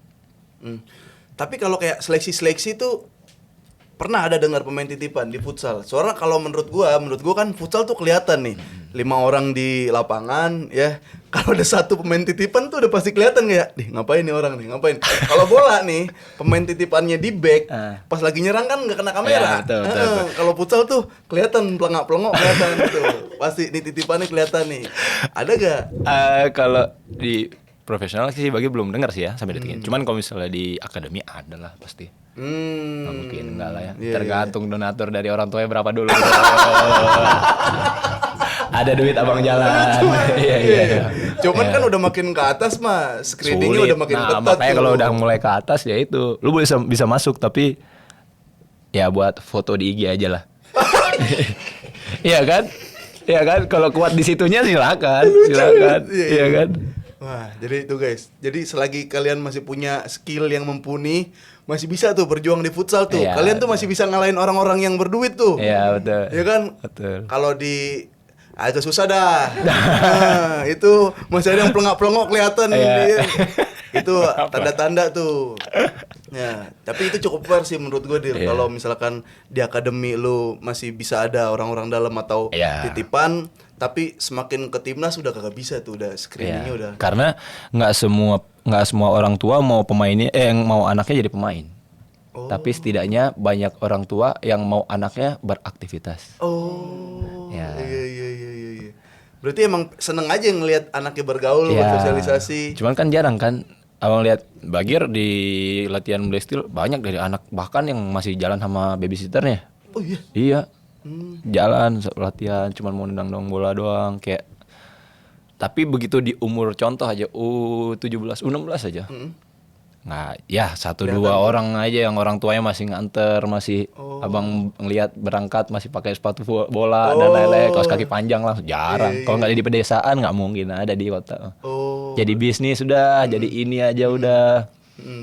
Tapi kalau kayak seleksi tuh pernah ada dengar pemain titipan di futsal. Soalnya kalau menurut gua kan futsal tuh kelihatan nih. 5 orang di lapangan ya. Kalau ada satu pemain titipan tuh udah pasti kelihatan kayak, ngapain nih orang nih, ngapain. Kalau bola nih, pemain titipannya di back, pas lagi nyerang kan nggak kena kamera. Ya, betul. Kalau futsal tuh kelihatan pelengak-pelengok kelihatan tuh. Pasti di titipannya kelihatan nih. Ada gak? Kalau di profesional sih bagi belum dengar sih ya sampai detik ini. Cuman kalau misalnya di akademi ada lah pasti. Nggak mungkin enggak lah ya. Iya, Tergantung donatur dari orang tuanya berapa dulu. Ada duit abang jalan. Iya. Cuman kan udah makin ke atas mah screeningnya Sulit. udah makin ketat makanya tuh. kalau udah mulai ke atas ya itu, lu bisa masuk tapi ya buat foto di IG aja lah. Iya kan? Iya kan? Kalau kuat di situnya silakan. Iya kan? Wah, jadi itu guys. Jadi selagi kalian masih punya skill yang mumpuni, masih bisa tuh berjuang di futsal tuh. Iya, Kalian tuh masih bisa ngalahin orang-orang yang berduit tuh. Iya, betul. Iya kan? Betul. Kalau di agak susah dah. Nah, itu masih ada yang pelengak-pelengok kelihatan. Iya. Itu tanda-tanda tuh. Ya, tapi itu cukup fair sih menurut gue Dir. Iya. Kalau misalkan di akademi lu masih bisa ada orang-orang dalam atau Iya. titipan, tapi semakin ke timnas udah kagak bisa tuh, udah screeningnya Iya. udah. Karena nggak semua orang tua mau pemainnya mau anaknya jadi pemain. Tapi setidaknya banyak orang tua yang mau anaknya beraktivitas. Oh. Ya. Iya. Berarti emang seneng aja ngelihat anaknya bergaul, Ya. bersosialisasi. Cuman kan jarang kan abang lihat Bagir di latihan Black Steel banyak dari anak bahkan yang masih jalan sama babysitternya. Oh iya. Iya. Jalan latihan cuman mau nendang bola doang kayak. Tapi begitu di umur contoh aja U17, U16 aja. Nggak, ya 1-2 orang aja yang orang tuanya masih nganter, masih abang ngelihat berangkat masih pakai sepatu bola dan lain-lain, kaos kaki panjang lah, jarang. Kalau nggak di pedesaan nggak mungkin ada di kota. Oh. Jadi bisnis sudah, jadi ini aja udah.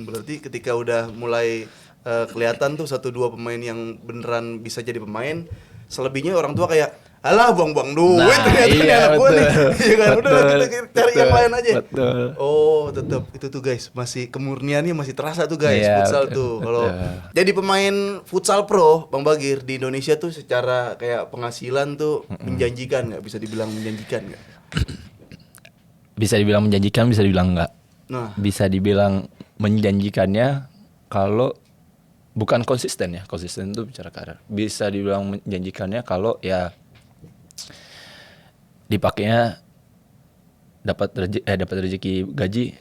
Berarti ketika udah mulai kelihatan tuh 1-2 pemain yang beneran bisa jadi pemain, selebihnya orang tua kayak, alah buang-buang duit Nah, ternyata iya, anak gua nih. betul. Iya kan, udah lah, kita cari yang lain aja. Betul. Oh, tetap itu tuh guys, masih kemurniannya masih terasa tuh guys, Iya, futsal betul, tuh. Kalau betul. jadi pemain futsal pro, Bang Bagir di Indonesia tuh secara kayak penghasilan tuh menjanjikan nggak? Bisa dibilang menjanjikan nggak? Bisa dibilang menjanjikan, bisa dibilang enggak. Nah, Bisa dibilang menjanjikannya kalau bukan konsisten ya. Konsisten itu bicara karir. Bisa dibilang menjanjikannya kalau ya dipakainya dapat rezeki gaji.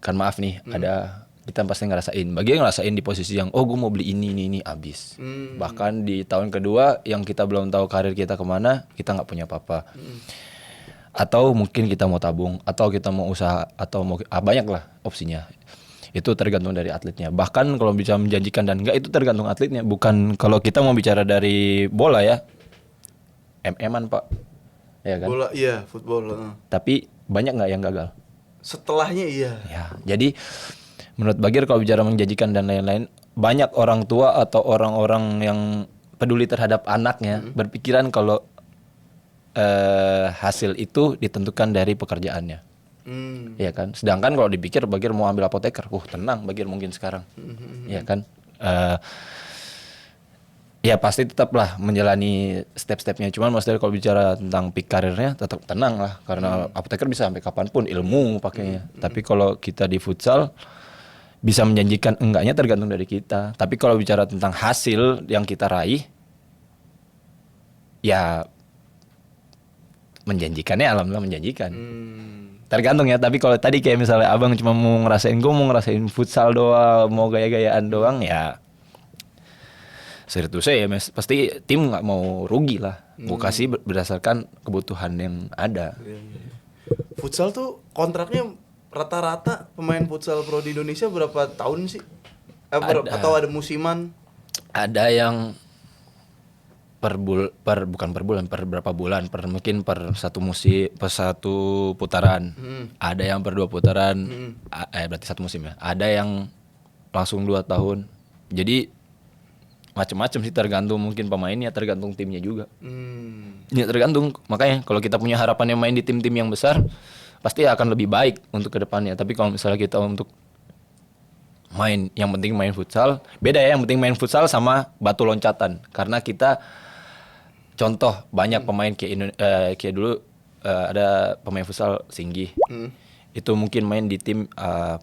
Kan maaf nih, ada kita pasti ngerasain. Bagi yang ngerasain di posisi yang gue mau beli ini abis. Bahkan di tahun kedua yang kita belum tahu karir kita kemana, kita nggak punya apa-apa. Atau mungkin kita mau tabung, atau kita mau usaha, atau mau banyak lah opsinya. Itu tergantung dari atletnya. Bahkan kalau bisa menjanjikan dan enggak itu tergantung atletnya. Bukan kalau kita mau bicara dari bola ya, MM-an Pak, ya kan? Bola iya, football. Tapi banyak nggak yang gagal? Setelahnya iya. Ya, jadi menurut Bagir kalau bicara menjanjikan dan lain-lain, banyak orang tua atau orang-orang yang peduli terhadap anaknya berpikiran kalau hasil itu ditentukan dari pekerjaannya, ya kan. Sedangkan kalau dipikir Bagir mau ambil apoteker, tenang Bagir mungkin sekarang, ya kan. Ya pasti tetaplah menjalani step-stepnya. Cuman maksudnya kalau bicara tentang peak karirnya tetap tenang lah, karena apoteker bisa sampai kapanpun ilmu pakainya. Tapi kalau kita di futsal bisa menjanjikan enggaknya tergantung dari kita. Tapi kalau bicara tentang hasil yang kita raih, ya menjanjikannya alhamdulillah menjanjikan. Tergantung ya. Tapi kalau tadi kayak misalnya abang cuma mau ngerasain futsal doang, mau gaya-gayaan doang, ya serius tuh saya pasti tim nggak mau rugi lah. Gue kasih berdasarkan kebutuhan yang ada. Futsal tuh kontraknya rata-rata pemain futsal pro di Indonesia berapa tahun sih? Atau ada musiman? Ada yang bukan per bulan, per berapa bulan, mungkin per satu satu putaran. Ada yang per 2 putaran, berarti satu musim ya. Ada yang langsung 2 tahun. Jadi macam-macam sih, tergantung mungkin pemainnya, tergantung timnya juga. Ya tergantung. Makanya kalau kita punya harapan yang main di tim-tim yang besar, pasti akan lebih baik untuk kedepannya. Tapi kalau misalnya kita untuk main, yang penting main futsal, beda ya. Yang penting main futsal sama batu loncatan. Karena kita contoh banyak pemain kayak dulu ada pemain futsal Singgi. Itu mungkin main di tim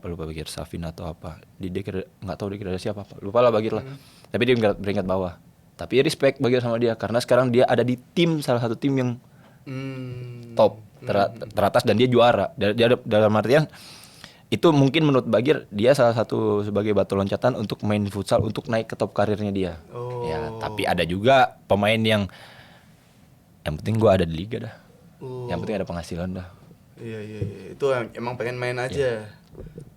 lupa Bagir, Safin atau apa. Nggak tahu degradasi apa. Lupa lah Bagir lah. Tapi dia beringkat bawah. Tapi respect Bagir sama dia karena sekarang dia ada di tim, salah satu tim yang top teratas, dan dia juara. Dia dalam artian itu mungkin menurut Bagir dia salah satu sebagai batu loncatan untuk main futsal untuk naik ke top karirnya dia. Ya, tapi ada juga pemain yang penting gue ada di liga dah. Yang penting ada penghasilan dah. Iya. Itu emang pengen main aja.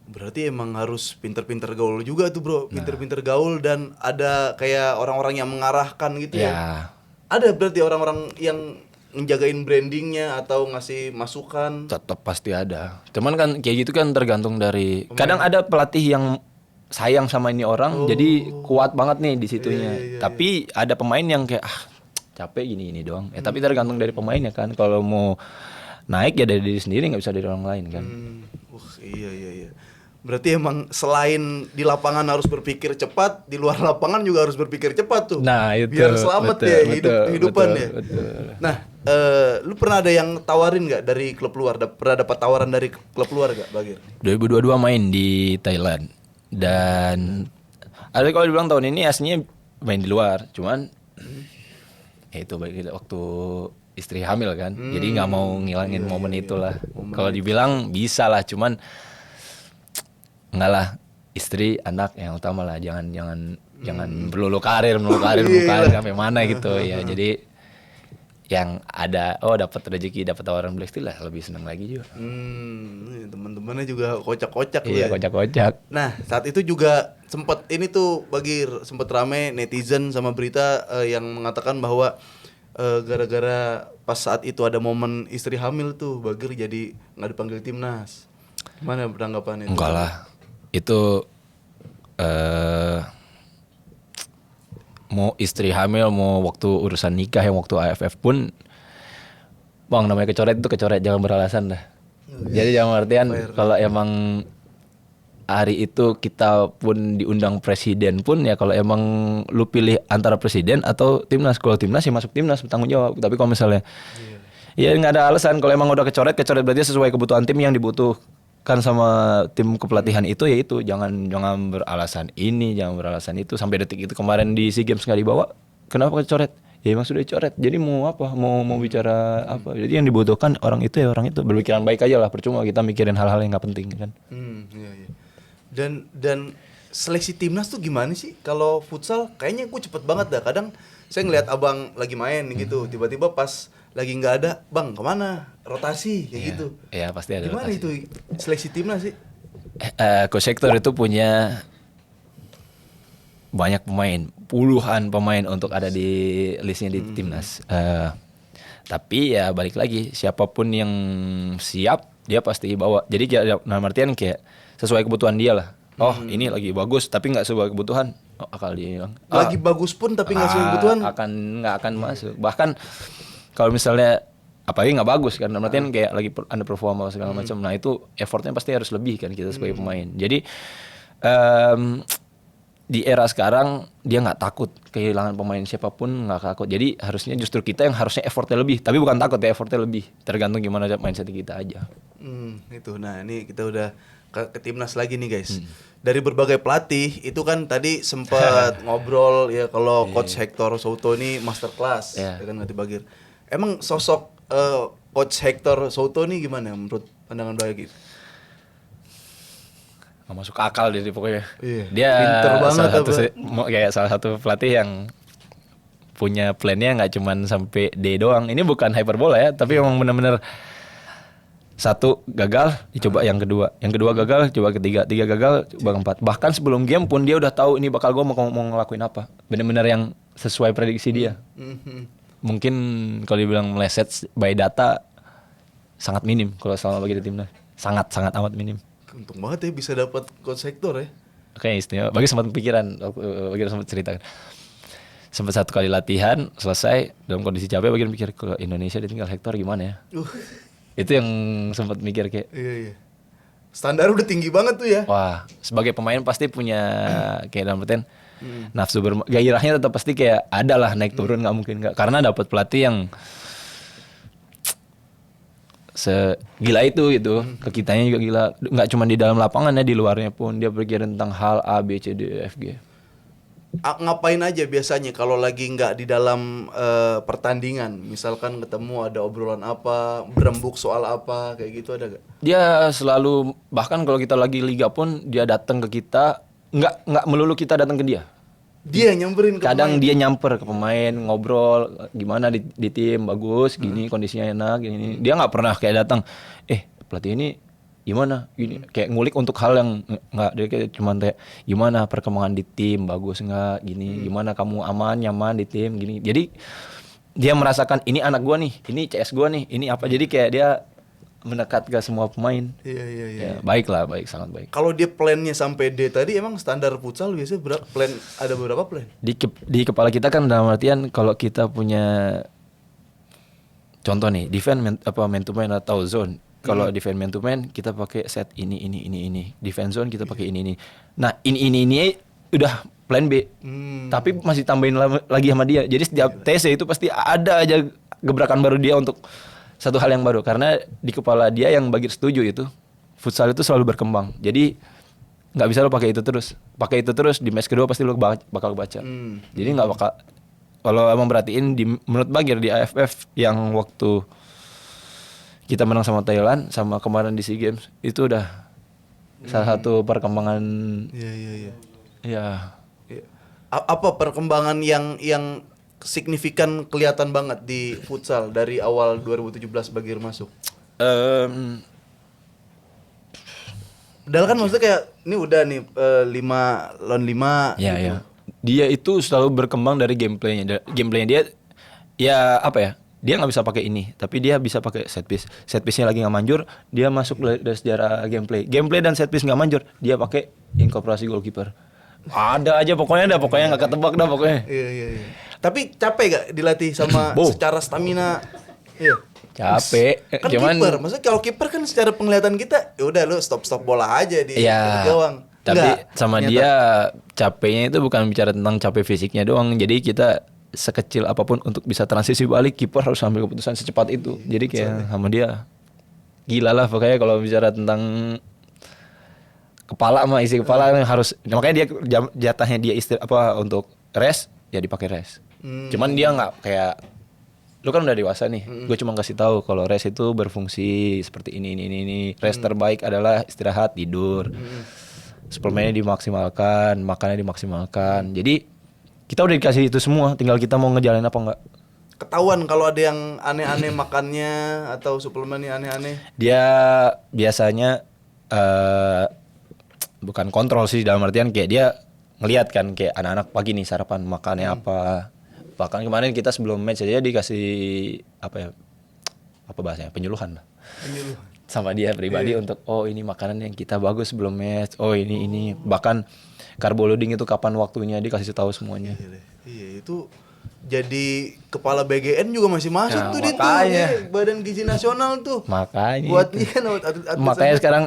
Berarti emang harus pinter-pinter gaul juga tuh bro. Pinter-pinter gaul dan ada kayak orang-orang yang mengarahkan gitu ya. Ada berarti orang-orang yang ngejagain brandingnya atau ngasih masukan. Tetap pasti ada. Cuman kan kayak gitu kan tergantung dari. Kadang ada pelatih yang sayang sama ini orang, jadi kuat banget nih di situnya. Tapi ada pemain yang kayak capek gini doang. Tapi tergantung dari pemainnya kan. Kalau mau naik ya dari diri sendiri, nggak bisa dari orang lain kan. Iya. Berarti emang selain di lapangan harus berpikir cepat, di luar lapangan juga harus berpikir cepat tuh. Nah itu. Biar selamat betul, ya hidupan ya. Betul. Nah, lu pernah ada yang tawarin nggak dari klub luar? Pernah dapat tawaran dari klub luar nggak, Bagir? 2022 main di Thailand. Dan ada kalau dibilang tahun ini aslinya main di luar, cuman itu waktu istri hamil kan, jadi nggak mau ngilangin momen itulah. Kalau dibilang bisa lah, cuman nggak lah, istri anak yang utama lah, jangan melulu karir sampai mana gitu ya. Jadi yang ada dapat rezeki, dapat tawaran Black Steel lah, lebih senang lagi juga. Teman-temannya juga kocak-kocak ya. Kocak-kocak. Nah, saat itu juga sempat ini tuh Bagir, sempat rame netizen sama berita yang mengatakan bahwa gara-gara pas saat itu ada momen istri hamil tuh Bagir jadi nggak dipanggil timnas. Gimana tanggapannya? Enggak lah, itu mau istri hamil, mau waktu urusan nikah, yang waktu AFF pun, bang namanya kecoret itu kecoret, jangan beralasan dah. Jadi jangan artian kalau emang hari itu kita pun diundang presiden pun ya, kalau emang lu pilih antara presiden atau timnas, kalau timnas ya masuk timnas, bertanggung jawab. Tapi kalau misalnya ya nggak ada alasan, kalau emang udah kecoret berarti sesuai kebutuhan tim yang dibutuhkan sama tim kepelatihan itu, ya itu jangan beralasan ini, jangan beralasan itu. Sampai detik itu kemarin di SEA Games nggak dibawa, kenapa kecoret? Ya emang sudah dicoret, jadi mau apa, mau bicara apa? Jadi yang dibutuhkan orang itu ya orang itu, berpikiran baik aja lah, percuma kita mikirin hal-hal yang nggak penting kan. Iya. Dan seleksi timnas tuh gimana sih? Kalau futsal kayaknya gue cepet banget dah. Kadang saya ngeliat abang lagi main gitu, tiba-tiba pas lagi nggak ada, bang kemana? Rotasi kayak gitu. Iya, pasti ada Gimana rotasi. itu seleksi timnas sih? Coach Hector itu punya banyak pemain, puluhan pemain untuk ada di listnya di timnas. Tapi ya balik lagi, siapapun yang siap dia pasti bawa. Jadi kayak dalam artian kayak sesuai kebutuhan dia lah. Oh ini lagi bagus tapi nggak sesuai kebutuhan, akal dia bilang. Lagi bagus pun tapi nggak sesuai kebutuhan. Nggak akan masuk. Bahkan kalau misalnya apalagi nggak bagus kan, dalam artian kayak lagi underperform atau segala macam. Nah itu effortnya pasti harus lebih kan kita sebagai pemain. Jadi di era sekarang dia nggak takut kehilangan pemain siapapun, nggak takut. Jadi harusnya justru kita yang harusnya effortnya lebih, tapi bukan takut ya, effortnya lebih. Tergantung gimana mindset kita aja. Itu. Nah ini kita udah ke timnas lagi nih guys. Dari berbagai pelatih itu kan tadi sempat ngobrol ya kalau Coach Hector Souto ini masterclass, ya kan nggak dibagir. Emang sosok Coach Hector Souto ini gimana menurut pandangan Bagir? Nggak masuk akal dia pokoknya. Iya, Dia pinter banget kayak salah satu pelatih yang punya plannya nggak cuman sampai D doang. Ini bukan hyperbola ya, tapi emang benar-benar satu gagal dicoba yang kedua gagal coba ketiga gagal coba keempat. Bahkan sebelum game pun dia udah tahu ini bakal gue mau ngelakuin apa. Benar-benar yang sesuai prediksi dia. Mungkin kalau dibilang meleset by data sangat minim kalau selama bagi di timnas. Sangat amat minim. Untung banget ya bisa dapat Coach Hector ya. Oke, istimewa. Bagi sempat pikiran, Bagi sempat cerita. Sempat satu kali latihan selesai dalam kondisi capek, Bagi mikir kalau Indonesia ditinggal Hector gimana ya? Itu yang sempat mikir kayak. Iya. Standar udah tinggi banget tuh ya. Wah, sebagai pemain pasti punya kayak dalam artian nafsu gairahnya tetap pasti kayak ada lah naik turun, nggak mungkin nggak. Karena dapat pelatih yang segila itu gitu, ke kitanya juga gila. Nggak cuma di dalam lapangan ya, di luarnya pun dia pikirin tentang hal A, B, C, D, F, G. Ngapain aja biasanya kalau lagi nggak di dalam pertandingan? Misalkan ketemu ada obrolan apa, berembuk soal apa, kayak gitu ada gak? Dia selalu, bahkan kalau kita lagi liga pun dia datang ke kita, nggak melulu kita datang ke dia. Dia nyamperin ke Kadang pemain. dia nyamper ke pemain, ngobrol gimana di tim, bagus gini, kondisinya enak gini. Dia nggak pernah kayak datang, pelatih ini gimana gini, kayak ngulik untuk hal yang nggak, dia kayak cuman kayak gimana perkembangan di tim, bagus nggak gini, gimana kamu aman nyaman di tim gini. Jadi dia merasakan ini anak gua nih, ini CS gua nih, ini apa. Jadi kayak dia mendekat ke semua pemain. Iya. Ya, baik, sangat baik. Kalau dia plannya sampai D tadi, emang standar futsal biasanya berapa plan? Ada beberapa plan? Di kepala kita kan dalam artian kalau kita punya contoh nih defense man to man atau zone. Kalau defense man to man kita pakai set ini. Defense zone kita pakai ini. Nah, ini udah plan B. Tapi masih tambahin lagi sama dia. Jadi setiap TC itu pasti ada aja gebrakan baru dia untuk satu hal yang baru. Karena di kepala dia yang Bagir setuju itu, futsal itu selalu berkembang. Jadi nggak bisa lo pakai itu terus. Pakai itu terus di match kedua pasti lo bakal baca. Jadi nggak bakal. Kalau emang perhatiin menurut Bagir di AFF yang waktu kita menang sama Thailand sama kemarin di SEA Games itu udah salah satu perkembangan. Iya. Ya. Apa perkembangan yang signifikan kelihatan banget di futsal dari awal 2017 Bagir masuk? Padahal kan maksudnya kayak ini udah nih 5 lawan 5 Ya, gitu. ya. Dia itu selalu berkembang dari gameplaynya. Gameplaynya dia ya apa ya? Dia nggak bisa pakai ini, tapi dia bisa pakai set piece. Set piece-nya lagi nggak manjur, dia masuk dari sejarah gameplay. Gameplay dan set piece nggak manjur, dia pakai inkorporasi goalkeeper. Ada aja pokoknya nggak ketebak dah pokoknya. Iya. Tapi capek gak dilatih sama secara stamina? Iya. Capek. Kan Cuman kiper, maksudnya kalau kiper kan secara penglihatan kita, ya udah lu stop bola aja di gawang. Tapi Enggak, sama ternyata. dia capeknya itu bukan bicara tentang capek fisiknya doang. Jadi kita sekecil apapun untuk bisa transisi balik, kiper harus ambil keputusan secepat itu. Jadi kayak sama dia gila lah pokoknya kalau bicara tentang kepala sama isi kepala harus. Makanya dia jatahnya dia untuk rest ya dipakai rest. Cuman dia nggak kayak lu kan udah dewasa nih. Gue cuma kasih tahu kalau rest itu berfungsi seperti ini. Rest terbaik adalah istirahat, tidur. suplemennya dimaksimalkan, makannya dimaksimalkan. Jadi kita udah dikasih itu semua, tinggal kita mau ngejalanin apa enggak. Ketahuan kalau ada yang aneh-aneh makannya atau suplemennya aneh-aneh. Dia biasanya bukan kontrol sih, dalam artian kayak dia ngelihat kan kayak anak-anak pagi nih sarapan makannya apa. Bahkan kemarin kita sebelum match aja dikasih apa bahasanya, penyuluhan lah. Sama dia pribadi untuk ini makanan yang kita bagus sebelum match. Oh ini bahkan carbo loading itu kapan waktunya dikasih tahu semuanya. Iya, itu jadi kepala BGN juga masih masuk Nah, tuh makanya. di tuh, Badan Gizi Nasional tuh. Makanya Buat itu. dia atlet Makanya sekarang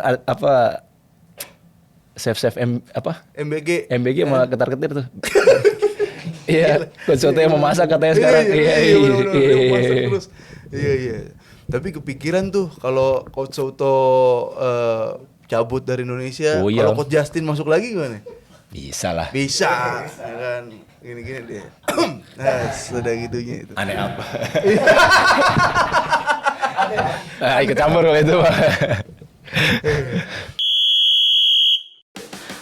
chef MBG. MBG malah ketar-ketir tuh. Iya, coach Soto yang memasak katanya sekarang. Iya, bener-bener, dia masak terus. Iya. Tapi kepikiran tuh kalau Coach Soto cabut dari Indonesia, Oh, iya. kalau Coach Justin masuk lagi gimana? Bisa lah. Bisa, ya kan? Gini-gini dia. Nah, sudah gitunya itu. Aneh apa? Ikut campur kalau itu Pak.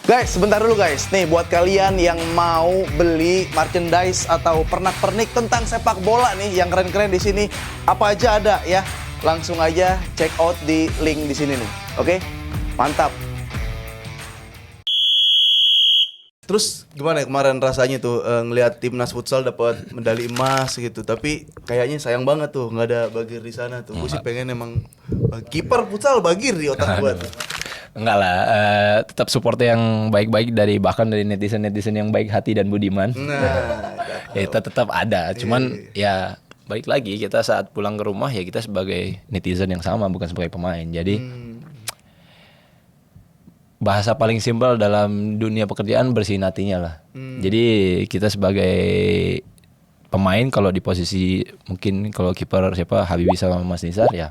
Guys, sebentar dulu guys. Nih buat kalian yang mau beli merchandise atau pernak-pernik tentang sepak bola nih yang keren-keren di sini, apa aja ada ya? Langsung aja check out di link di sini nih. Oke? Mantap. Terus gimana kemarin rasanya tuh ngelihat timnas futsal dapat medali emas gitu, tapi kayaknya sayang banget tuh nggak ada Bagir di sana tuh. Gue sih pengen emang kiper futsal Bagir di otak gue tuh. Enggak lah, tetap support yang baik-baik bahkan dari netizen-netizen yang baik hati dan budiman. Nah, Ya, kita tetap ada. Cuman ya balik lagi kita saat pulang ke rumah ya kita sebagai netizen yang sama bukan sebagai pemain. Jadi bahasa paling simpel dalam dunia pekerjaan bersihin hatinya lah. Jadi kita sebagai pemain kalau di posisi mungkin kalau kiper siapa Habibie sama Mas Nisar ya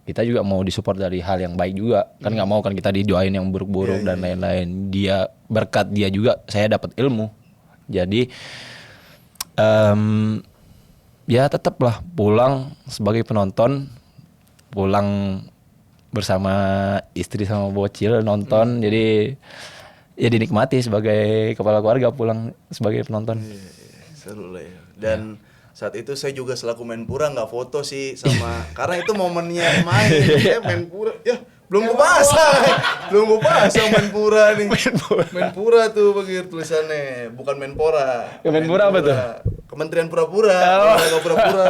kita juga mau disupport dari hal yang baik juga. Kan nggak mau kan kita didoain yang buruk-buruk dan lain-lain. Dia berkat dia juga saya dapat ilmu. Jadi ya tetaplah pulang sebagai penonton, pulang bersama istri sama bocil nonton. Jadi ya dinikmati sebagai kepala keluarga pulang sebagai penonton. Seru lah ya. Dan saat itu saya juga selaku Menpora nggak foto sih sama karena itu momennya main. Saya Menpora ya belum gue pasang Menpora nih. Menpora tuh Bagir tulisannya, bukan Menpora. Ya, Menpora apa tuh? Kementerian Pura-pura. Lembaga Pura-pura.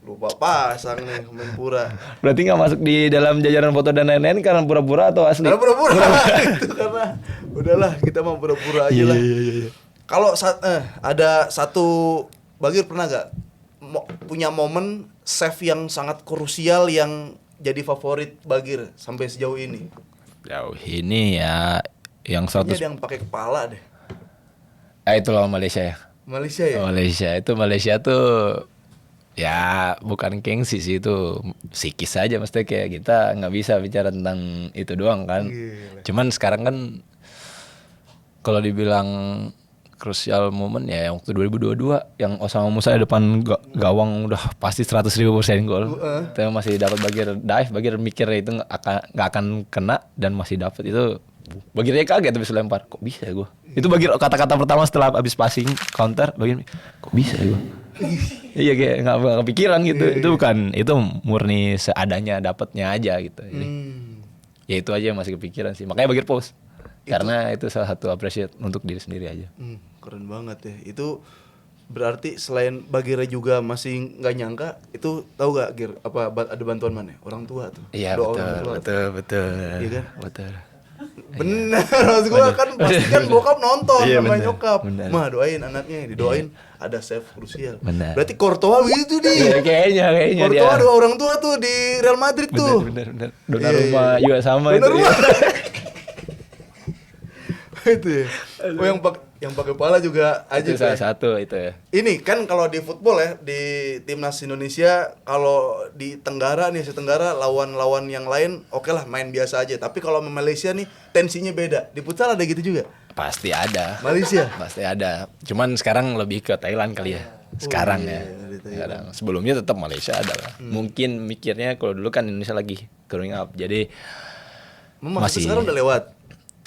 Lupa pasang nih Menpora. Berarti nggak masuk di dalam jajaran foto dan lain-lain karena pura-pura atau asli? Karena pura-pura itu karena udahlah kita mau pura-pura aja lah. Kalau ada satu Bagir pernah gak punya momen save yang sangat krusial yang jadi favorit Bagir sampai sejauh ini? Jauh ini ya yang Kayaknya 100 ada yang pakai kepala deh. itu lawan Malaysia ya. Malaysia ya? Malaysia tuh ya bukan gengsi sih, itu psikis aja, maksudnya kayak kita nggak bisa bicara tentang itu doang kan. Gila. Cuman sekarang kan kalau dibilang crucial moment ya yang waktu 2022 yang Osama Musa di depan gawang udah pasti 100.000% gol. Kita masih dapat Bagir mikir itu nggak akan kena dan masih dapat itu. Bagirnya kaget habis lempar, kok bisa ya gue? Itu Bagir kata-kata pertama setelah habis passing counter, Bagir kok bisa ya gue? Iya kayak nggak kepikiran gitu. Itu bukan, itu murni seadanya dapatnya aja gitu. Jadi, ya itu aja yang masih kepikiran sih. Makanya Bagir post. Karena itu salah satu appreciate untuk diri sendiri aja. Keren banget ya. Itu berarti selain Bagirnya juga masih nggak nyangka, itu tahu gak Gir apa ada bantuan mana? Orang tua tuh. Iya Doa orang tua. betul. Iya kan? Betul. Bener, maksud gue kan pasti kan bokap nonton Iya, sama bener, nyokap. bener. Mah doain anaknya, didoain ada save krusial. Bener. Berarti Courtois begitu Iya, nih. kayaknya Courtois dia. dua orang tua tuh di Real Madrid tuh. Bener. Donnarumma juga sama Donnarumma. itu. Itu ya. Oh yang pakai pala juga aja Itu salah satu itu ya. Ini kan kalau di football ya, di timnas Indonesia, kalau di Tenggara nih, Asia Tenggara lawan-lawan yang lain oke lah main biasa aja. Tapi kalau sama Malaysia nih tensinya beda. Di futsal ada gitu juga. Pasti ada. Malaysia. Pasti ada. Cuman sekarang lebih ke Thailand kali ya. Sekarang iya, ya. di Thailand. Sekarang. Sebelumnya tetap Malaysia ada lah. Mungkin mikirnya kalau dulu kan Indonesia lagi growing up. Jadi Maksudnya masih sekarang udah lewat.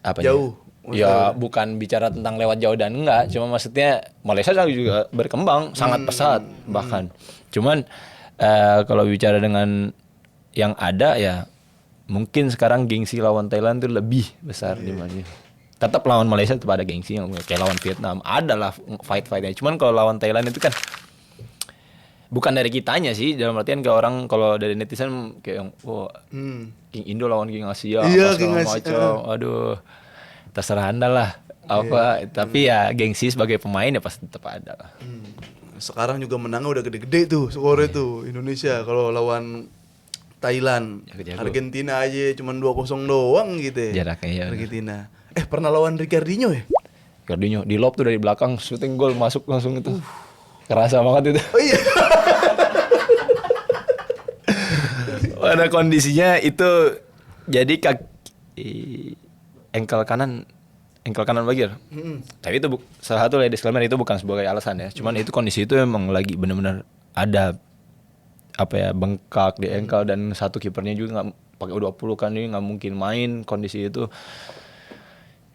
Apanya? Jauh. Ya bukan bicara tentang lewat jauh dan enggak, cuma maksudnya Malaysia juga berkembang sangat pesat bahkan. Cuman kalau bicara dengan yang ada ya mungkin sekarang gengsi lawan Thailand itu lebih besar dibanding. Tetap lawan Malaysia tetap ada gengsi yang kayak lawan Vietnam, ada lah fight-fightnya. Cuman kalau lawan Thailand itu kan bukan dari kitanya sih, dalam artian kayak orang kalau dari netizen kayak yang King Indo lawan King Asia Iya, apa King segala Asia. macam. Aduh. Terserah Anda lah apa, tapi ya gengsi sebagai pemain ya pasti tetap ada lah. Sekarang juga menangnya udah gede-gede tuh skornya tuh Indonesia kalau lawan Thailand. Jago-jago. Argentina aja cuman 2-0 doang gitu ya. Jaraknya ya. Argentina. Pernah lawan Ricardinho ya? Gardinho di lob tuh dari belakang shooting gol masuk langsung itu. Kerasa banget itu. Oh iya. Pada kondisinya itu jadi engkel kanan Bagir. Tapi itu salah satu disclaimer, itu bukan sebagai alasan ya. Cuman itu kondisi itu emang lagi benar-benar ada apa ya, bengkak di engkel dan satu kipernya juga nggak pakai U20 kan, ini nggak mungkin main kondisi itu.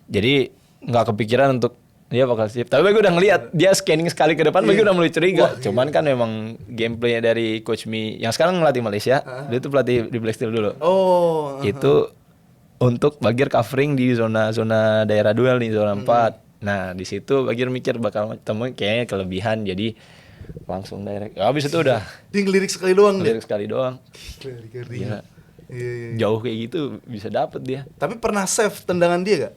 Jadi nggak kepikiran untuk dia bakal sip. Tapi gue udah ngelihat dia scanning sekali ke depan, gue udah mulai curiga. Cuman kan memang gameplaynya dari Coach Mi yang sekarang ngelatih Malaysia, dia tuh pelatih di Black Steel dulu. Oh. Itu untuk Bagir covering di zona daerah duel nih, zona 4. Nah, di situ Bagir mikir bakal temuin kayaknya kelebihan, jadi langsung direct. Habis itu udah Dia ngelirik sekali doang deh. lirik sekali doang. Ricardinho. Gila. Iya. Jauh kayak gitu bisa dapet dia. Tapi pernah save tendangan dia gak?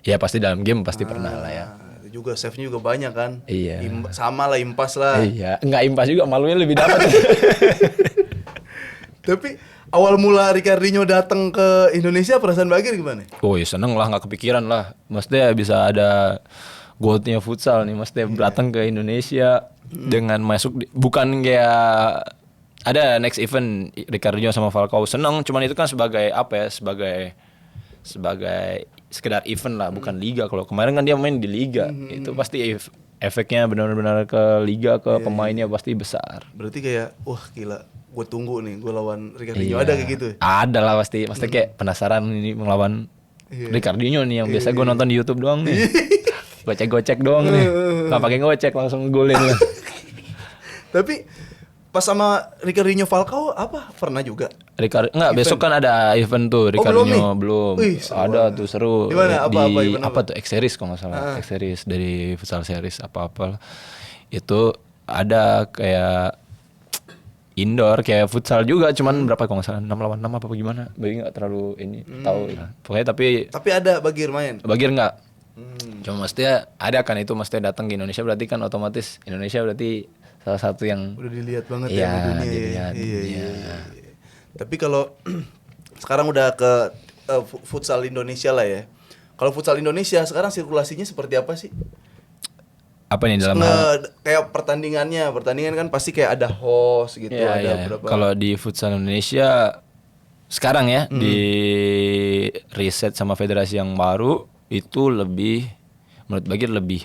Ya pasti dalam game pasti pernah lah ya. Itu juga save-nya juga banyak kan? Iya. Sama lah, impas lah. Iya, enggak impas juga, malunya lebih dapat. Tapi awal mula Ricardinho datang ke Indonesia perasaan Bagir gimana? Oh ya seneng lah, nggak kepikiran lah. Maksudnya bisa ada goldnya futsal nih, maksudnya datang ke Indonesia dengan masuk bukan kayak ada next event Ricardinho sama Falcao, seneng. Cuman itu kan sebagai apa ya, sebagai sekedar event lah, bukan liga. Kalau kemarin kan dia main di liga, itu pasti efeknya benar-benar ke liga, ke pemainnya pasti besar. Berarti kayak wah gila, gue tunggu nih gue lawan Ricardinho. Ada kayak gitu ya? Ada lah pasti kayak penasaran ini melawan Ricardinho nih yang biasa gue nonton di YouTube doang nih. Gocek-gocek doang nih. Gak pakai ngocek, langsung golin lah. Tapi pas sama Ricardinho Falcao apa pernah juga? Enggak, besok kan ada event tuh Ricardinho belum. Wih, Ada tuh seru. Di mana? Di Apa? tuh X Series kalau nggak salah. X Series dari futsal series apa-apa. Itu ada kayak indoor kayak futsal juga, cuman berapa kalau nggak salah 6 lawan 6 apa gimana. Bagi nggak terlalu ini tahu lah. Pokoknya tapi ada Bagir main. Bagir nggak. Cuma maksudnya ada kan, itu maksudnya datang ke Indonesia berarti kan otomatis Indonesia berarti salah satu yang Udah dilihat banget iya, ya sama dunia. dilihat dunia. Iya. Tapi kalau sekarang udah ke futsal Indonesia lah ya. Kalau futsal Indonesia sekarang sirkulasinya seperti apa sih? Apa nih dalam hal Kayak pertandingan kan pasti kayak ada host gitu, Iya, ada iya. berapa. Kalau di futsal Indonesia sekarang ya di riset sama federasi yang baru itu lebih, menurut Bagir lebih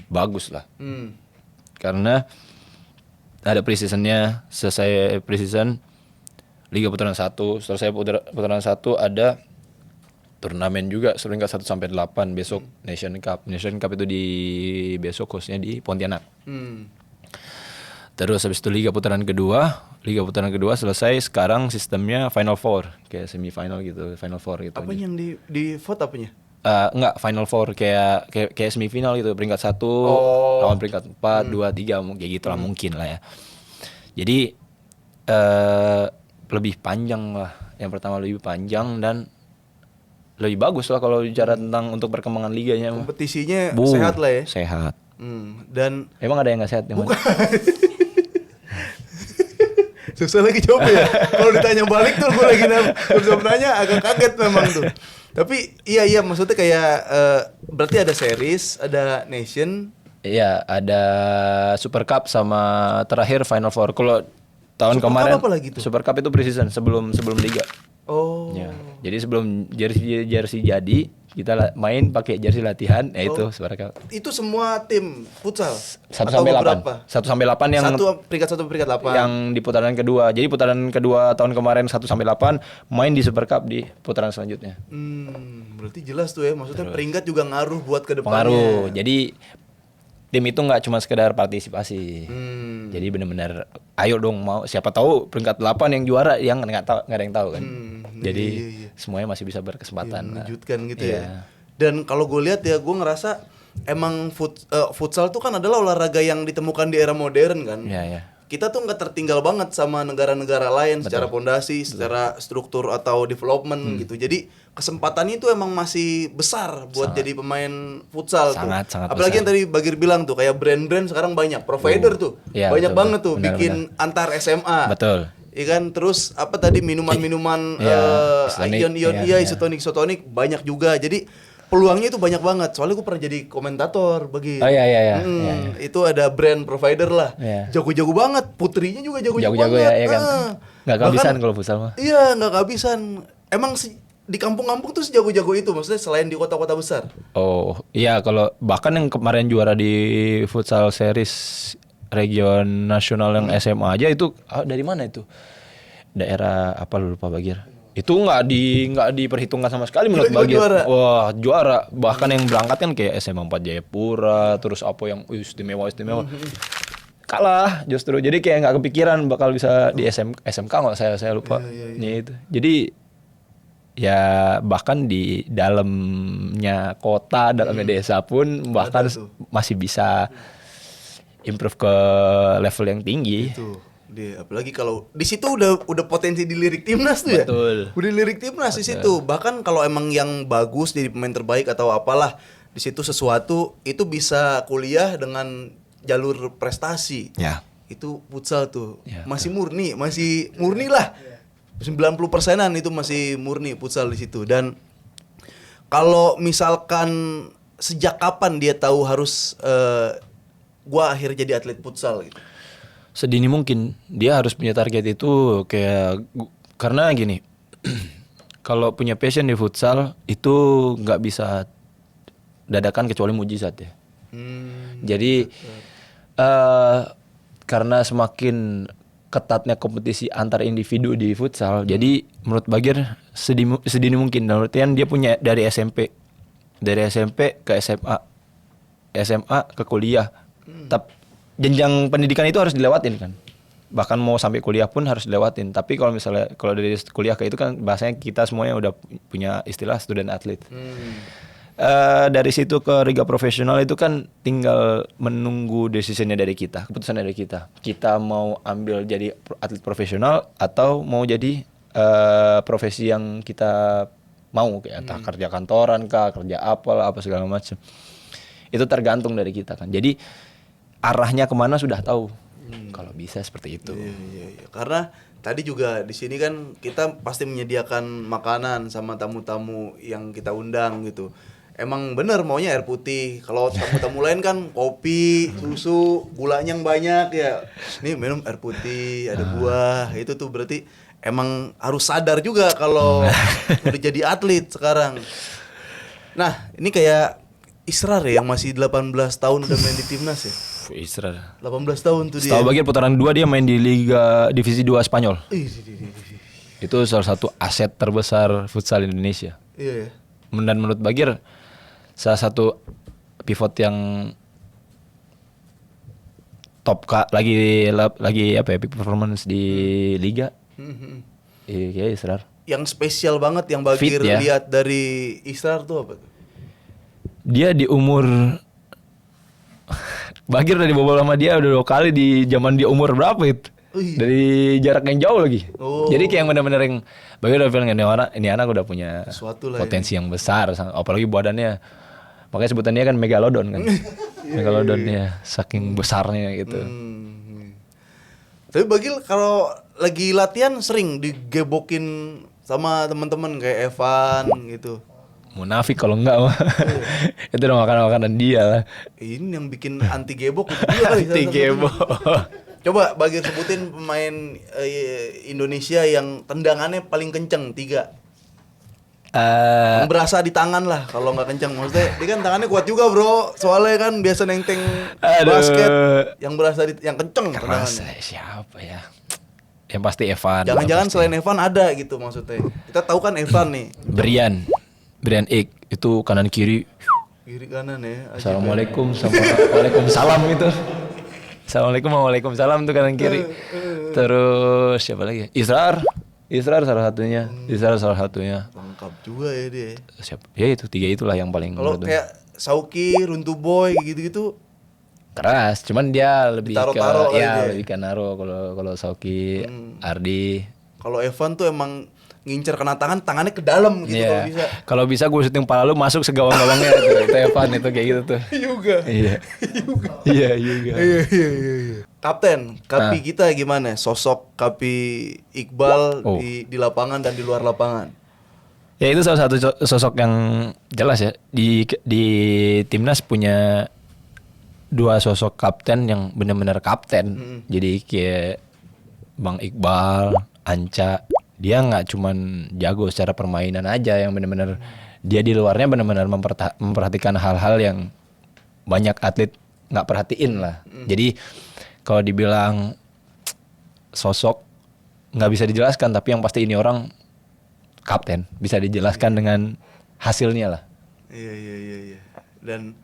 bagus lah. Karena ada pre-seasonnya, selesai pre-season Liga Putaran 1, selesai putaran 1 ada turnamen juga peringkat 1 sampai 8, besok Nation Cup. Nation Cup itu di besok hostnya di Pontianak. Terus habis itu Liga Putaran kedua selesai, sekarang sistemnya Final Four, kayak semifinal gitu, Final Four gitu. Apa yang di vote apanya? Enggak, Final Four kayak semifinal gitu, peringkat 1 lawan peringkat 4, 2, 3 kayak gitu lah mungkin lah ya. Jadi lebih panjang lah. Yang pertama lebih panjang dan lebih bagus lah kalau bicara tentang untuk perkembangan liganya. Kompetisinya sehat lah ya. Sehat. Dan Emang ada yang nggak sehat? Bukan. susah lagi jawab ya. Kalau ditanya balik tuh gue lagi nanya agak kaget memang tuh. Tapi iya maksudnya kayak berarti ada series, ada nation. Iya, ada Super Cup sama terakhir Final Four. Kalau tahun Super kemarin Cup apa lagi tuh? Super Cup itu pre-season sebelum liga. Oh. Ya. Jadi sebelum jersey jadi kita main pakai jersey latihan, itu Super Cup. Itu semua tim futsal 1 atau sampai 8. beberapa? 1 sampai 8 yang Satu peringkat 8. yang di putaran kedua. Jadi putaran kedua tahun kemarin 1 sampai 8 main di Super Cup di putaran selanjutnya. Berarti jelas tuh ya, maksudnya peringkat juga ngaruh buat ke depannya. Pengaruh. Jadi tim itu nggak cuma sekedar partisipasi. Jadi benar-benar ayo dong, mau siapa tahu peringkat 8 yang juara, yang nggak ada yang tahu kan. Jadi semuanya masih bisa berkesempatan. Menunjukkan gitu Iya. ya. Dan kalau gue lihat ya, gue ngerasa emang futsal tuh kan adalah olahraga yang ditemukan di era modern kan. Iya, iya. Kita tuh nggak tertinggal banget sama negara-negara lain secara pondasi, secara struktur atau development gitu. Jadi kesempatannya itu emang masih besar buat jadi pemain futsal Sangat Apalagi besar. yang tadi Bagir bilang tuh, kayak brand-brand sekarang banyak, provider tuh Iya, banyak betul, banget tuh benar, bikin antar SMA. Betul. Iya kan, terus apa tadi minuman-minuman Iya, isotonik, ion-ion, iya. isotonik banyak juga. Jadi peluangnya itu banyak banget. Soalnya gue pernah jadi komentator bagi. Oh, iya. Itu ada brand provider lah. Iya. Jago-jago banget. Putrinya juga jago-jago Jago-jago banget. ya, iya kan. Nggak kehabisan kalau futsal mah. Iya, nggak kehabisan. Emang di kampung-kampung tuh sejago-jago itu, maksudnya selain di kota-kota besar. Oh, iya, kalau bahkan yang kemarin juara di futsal series region nasional yang SMA aja itu dari mana itu? Daerah apa, lu lupa Bagir. Itu nggak diperhitungkan sama sekali menurut Tiba-tiba Bagir. juara. Wah, juara. Bahkan yang berangkat kan kayak SMA 4 Jayapura, terus apa yang istimewa. Kalah justru. Jadi kayak nggak kepikiran bakal bisa di SMK nggak, saya lupa. Ya, itu. Jadi ya bahkan di dalamnya kota, dalamnya desa pun bahkan masih bisa improve ke level yang tinggi. Tuh, apalagi kalau di situ udah potensi dilirik timnas tuh ya. Betul. Udah dilirik timnas di situ. Bahkan kalau emang yang bagus jadi pemain terbaik atau apalah di situ sesuatu itu bisa kuliah dengan jalur prestasi. Ya. Itu futsal tuh. Ya, masih murni lah. 90%-an itu masih murni futsal di situ. Dan kalau misalkan sejak kapan dia tahu harus gua akhirnya jadi atlet futsal gitu. Sedini mungkin dia harus punya target itu karena gini. Kalau punya passion di futsal itu nggak bisa dadakan kecuali mujizat ya. Jadi karena semakin ketatnya kompetisi antar individu di futsal, jadi menurut Bagir sedini mungkin. Dalam artian dia punya dari SMP ke SMA ke kuliah. Jenjang pendidikan itu harus dilewatin kan. Bahkan mau sampai kuliah pun harus dilewatin. Tapi kalau dari kuliah ke itu kan bahasanya kita semuanya udah punya istilah student athlete. Dari situ ke liga profesional itu kan tinggal menunggu decisionnya dari kita, keputusan dari kita. Kita mau ambil jadi atlet profesional atau mau jadi profesi yang kita mau, kayak entah kerja kantoran kah, kerja apa segala macam. Itu tergantung dari kita kan. Jadi arahnya kemana sudah tahu. Kalau bisa seperti itu. Iya. Karena tadi juga di sini kan kita pasti menyediakan makanan sama tamu-tamu yang kita undang gitu. Emang bener maunya air putih. Kalau tamu-tamu lain kan kopi, susu, gulanya yang banyak ya. Nih minum air putih, ada buah. Itu tuh berarti emang harus sadar juga kalau udah jadi atlet sekarang. Nah, ini kayak Israr ya yang masih 18 tahun udah main di timnas ya. Israr. 18 tahun tuh dia. Setahu Bagir putaran 2 dia main di Liga Divisi 2 Spanyol. Ih. Itu salah satu aset terbesar futsal Indonesia. Iya ya. Dan menurut Bagir salah satu pivot yang top lagi apa ya, peak performance di liga. Iya, Israr. Yang spesial banget yang Bagir Fit, ya. lihat dari Israr tuh apa tuh? Dia di umur Bagir udah dibobol sama dia udah 2 kali di zaman dia umur berapa itu? Dari jarak yang jauh lagi. Jadi kayak bener-bener yang Bagir udah bilang ini anak udah punya potensi yang besar, apalagi badannya. Makanya sebutannya kan megalodon kan. Megalodon ya, saking besarnya gitu. Tapi Bagir kalau lagi latihan sering digebokin sama teman-teman kayak Evan gitu. Munafik kalau enggak mah. Itu udah makanan dia lah. Ini yang bikin anti gebok itu dia kali. Anti gebok. Coba Bagir sebutin pemain Indonesia yang tendangannya paling kenceng 3. Yang berasa di tangan lah kalau nggak kenceng, maksudnya dia kan tangannya kuat juga bro, soalnya kan biasa nenteng basket yang berasa yang kenceng Kerasa tendangannya. siapa ya? Yang pasti Evan. Jangan-jangan pasti. selain Evan ada gitu maksudnya. Kita tahu kan Evan nih Brian Ek itu kanan kiri. kiri kanan ya. Assalamualaikum sama Waalaikumsalam itu. Assalamualaikum sama Waalaikumsalam tuh kanan kiri. Terus siapa lagi? Israr salah satunya. Lengkap juga ya dia. Siapa? Ya itu 3 itulah yang paling Kalau menurut gue. kayak Sauki, Runtu Boy gitu-gitu Keras, cuman dia lebih Ditaro-taro ke kali dia. lebih ke naro kalau Sauki, Ardi. Kalau Evan tuh emang ngincer kena tangannya ke dalam gitu Iya. kalau bisa. Kalau bisa gue syuting pala lu masuk segawang-gawangnya tuh. Itu Evan itu kayak gitu tuh. Juga. Iya. Iya juga. Iya. Kapten, Kapi kita gimana? Sosok Kapi Iqbal Oh. di lapangan dan di luar lapangan. Ya itu salah satu sosok yang jelas ya di timnas punya 2 sosok kapten yang benar-benar kapten. Jadi kayak Bang Iqbal, Anca, dia nggak cuman jago secara permainan aja, yang benar-benar dia di luarnya benar-benar memperhatikan hal-hal yang banyak atlet nggak perhatiin lah. Jadi kalau dibilang sosok nggak bisa dijelaskan, tapi yang pasti ini orang kapten, bisa dijelaskan dengan hasilnya lah. Iya. Dan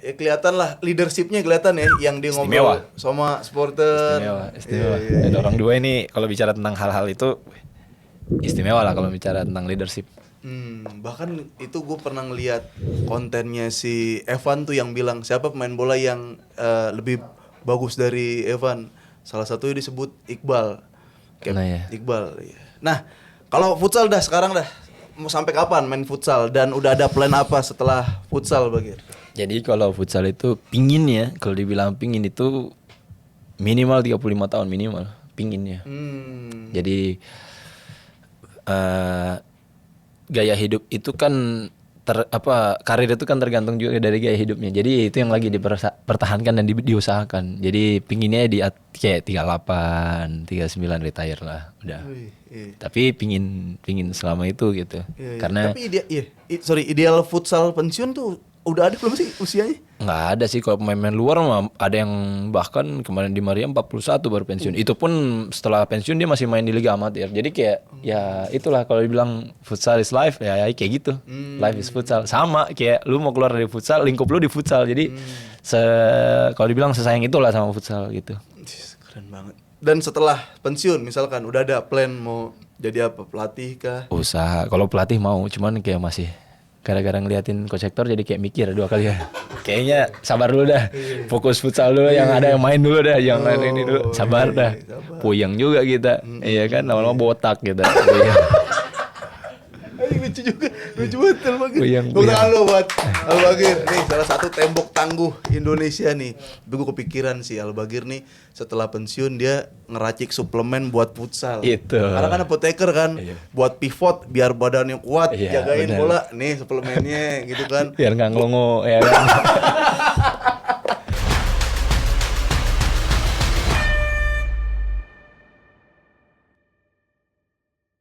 ya kelihatan lah leadershipnya kelihatan ya yang dia ngobrol sama supporter. Istimewa. Iya. Dan orang dua ini kalau bicara tentang hal-hal itu istimewa lah kalau bicara tentang leadership. Bahkan itu gue pernah ngeliat kontennya si Evan tuh yang bilang siapa pemain bola yang lebih bagus dari Evan. Salah satunya disebut Iqbal. Nah, ya. Iqbal. Iya. Nah, kalau futsal sekarang mau sampai kapan main futsal dan udah ada plan apa setelah futsal Bagir? Jadi kalau futsal itu pingin ya, kalau dibilang pingin itu minimal 35 tahun minimal pinginnya. Jadi gaya hidup itu kan karir itu kan tergantung juga dari gaya hidupnya. Jadi itu yang lagi dipertahankan dan diusahakan. Jadi pinginnya kayak 38, 39 retire lah udah. Iya. Tapi pingin selama itu gitu. Iya. Karena Tapi ideal futsal pensiun tuh udah ada belum sih usianya? nggak ada sih kalau pemain-pemain luar mah, ada yang bahkan kemarin di Maria 41 baru pensiun. Itu pun setelah pensiun dia masih main di liga amatir. Jadi kayak ya itulah kalau dibilang futsal is life ya kayak gitu. Life is futsal. Sama kayak lu mau keluar dari futsal, lingkup lu di futsal. Jadi kalau dibilang sesayang itulah sama futsal gitu. Keren banget. Dan setelah pensiun misalkan udah ada plan mau jadi apa, pelatih kah? Usaha kalau pelatih mau, cuman kayak masih gara-gara ngeliatin coach Hector jadi kayak mikir 2 kali ya. Kayaknya sabar dulu dah. Fokus futsal dulu, yang ada yang main dulu dah, yang lain ini dulu. Sabar dah. Puyeng juga kita. Iya kan, lama-lama botak kita. Lucu juga, lucu banget Al-Bagir. Puyeng. Tepuk tangan lo buat Al-Bagir nih, salah satu tembok tangguh Indonesia nih. Tapi gue kepikiran sih Al-Bagir nih setelah pensiun dia ngeracik suplemen buat futsal. Itu. Karena kan apoteker kan, buat pivot biar badannya kuat, Iya, jagain benar. bola. Nih suplemennya gitu kan. Biar nggak ngelongo ya kan.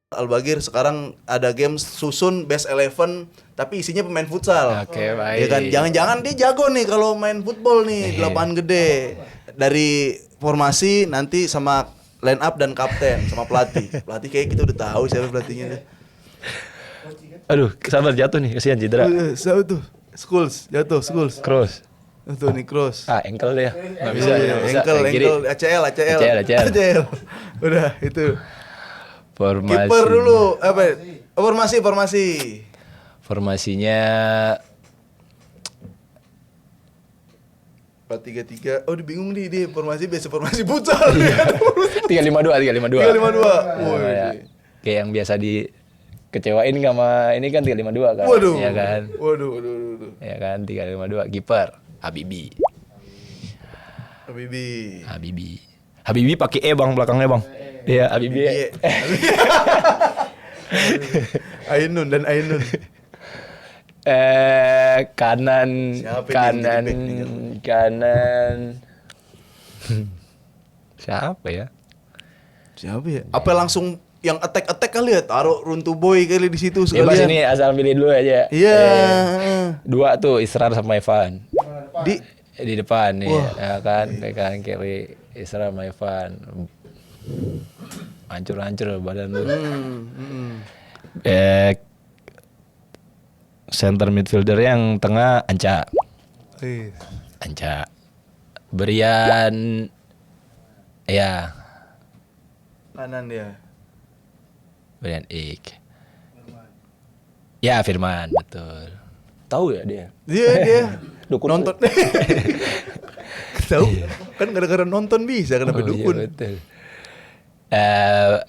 Al-Bagir sekarang ada game susun best 11 tapi isinya pemain futsal. Oke, baik. Ya kan, jangan-jangan dia jago nih kalau main football nih di lapangan gede. Dari formasi nanti sama line up dan kapten sama pelatih. Pelatih kayak kita udah tahu siapa pelatihnya deh. Aduh, sabar jatuh nih, kasihan cedera. Siapa tuh? Schools, jatuh Schools. Cross. Tuh nih cross. Ankle deh. Nggak bisa. Ankle, ACL. Udah itu. Formasi. Kiper dulu apa? Formasi. Formasinya 4-3-3. Oh, bingung nih dia formasi biasa formasi futsal. 352. 352. Ya. Kayak yang biasa dikecewain sama ini kan 352 kan. Waduh. Ya kan. Waduh. Ya kan 352 kiper Habibi. Habibi pakai E Bang belakangnya Bang. Iya, Habibi. Ainun. Kanan Siapa kanan yang jadi back nih? kanan Siapa ya? Siapa ya? Apa langsung yang attack kali ya? Taruh Runtuh Boy kali di situ Ya pas sekalian. ini asal pilih dulu aja. Iya. Dua tuh Israr sama Evan. Di Depan nih, Wah. ya kan, kanan kiri Israr sama Evan. Hancur badan lu. Center midfielder yang tengah Anca. Berian ya, kanan dia. Berian Ik. Ya, Firman, betul. Tahu ya dia? Dia Dukun. nonton. Tahu kan gara-gara nonton bisa kenapa Oh, dukun. iya, betul.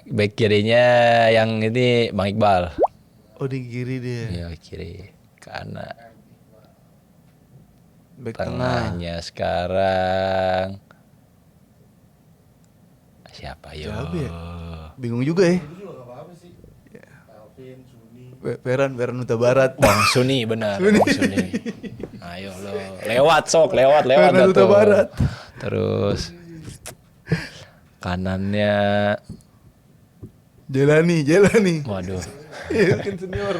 Back kirinya yang ini Bang Iqbal. Oh di kiri dia. Ya, kiri. Kanan. Back tengah. Tengahnya sekarang siapa yo? Siapa ya? Bingung juga ya. Peran Huta Barat. Bang Suni benar, Bang Suni. Ayo lo, lewat Peran dah Huta tuh. Barat. Terus kanannya, Jelani. waduh, Iya kan senior.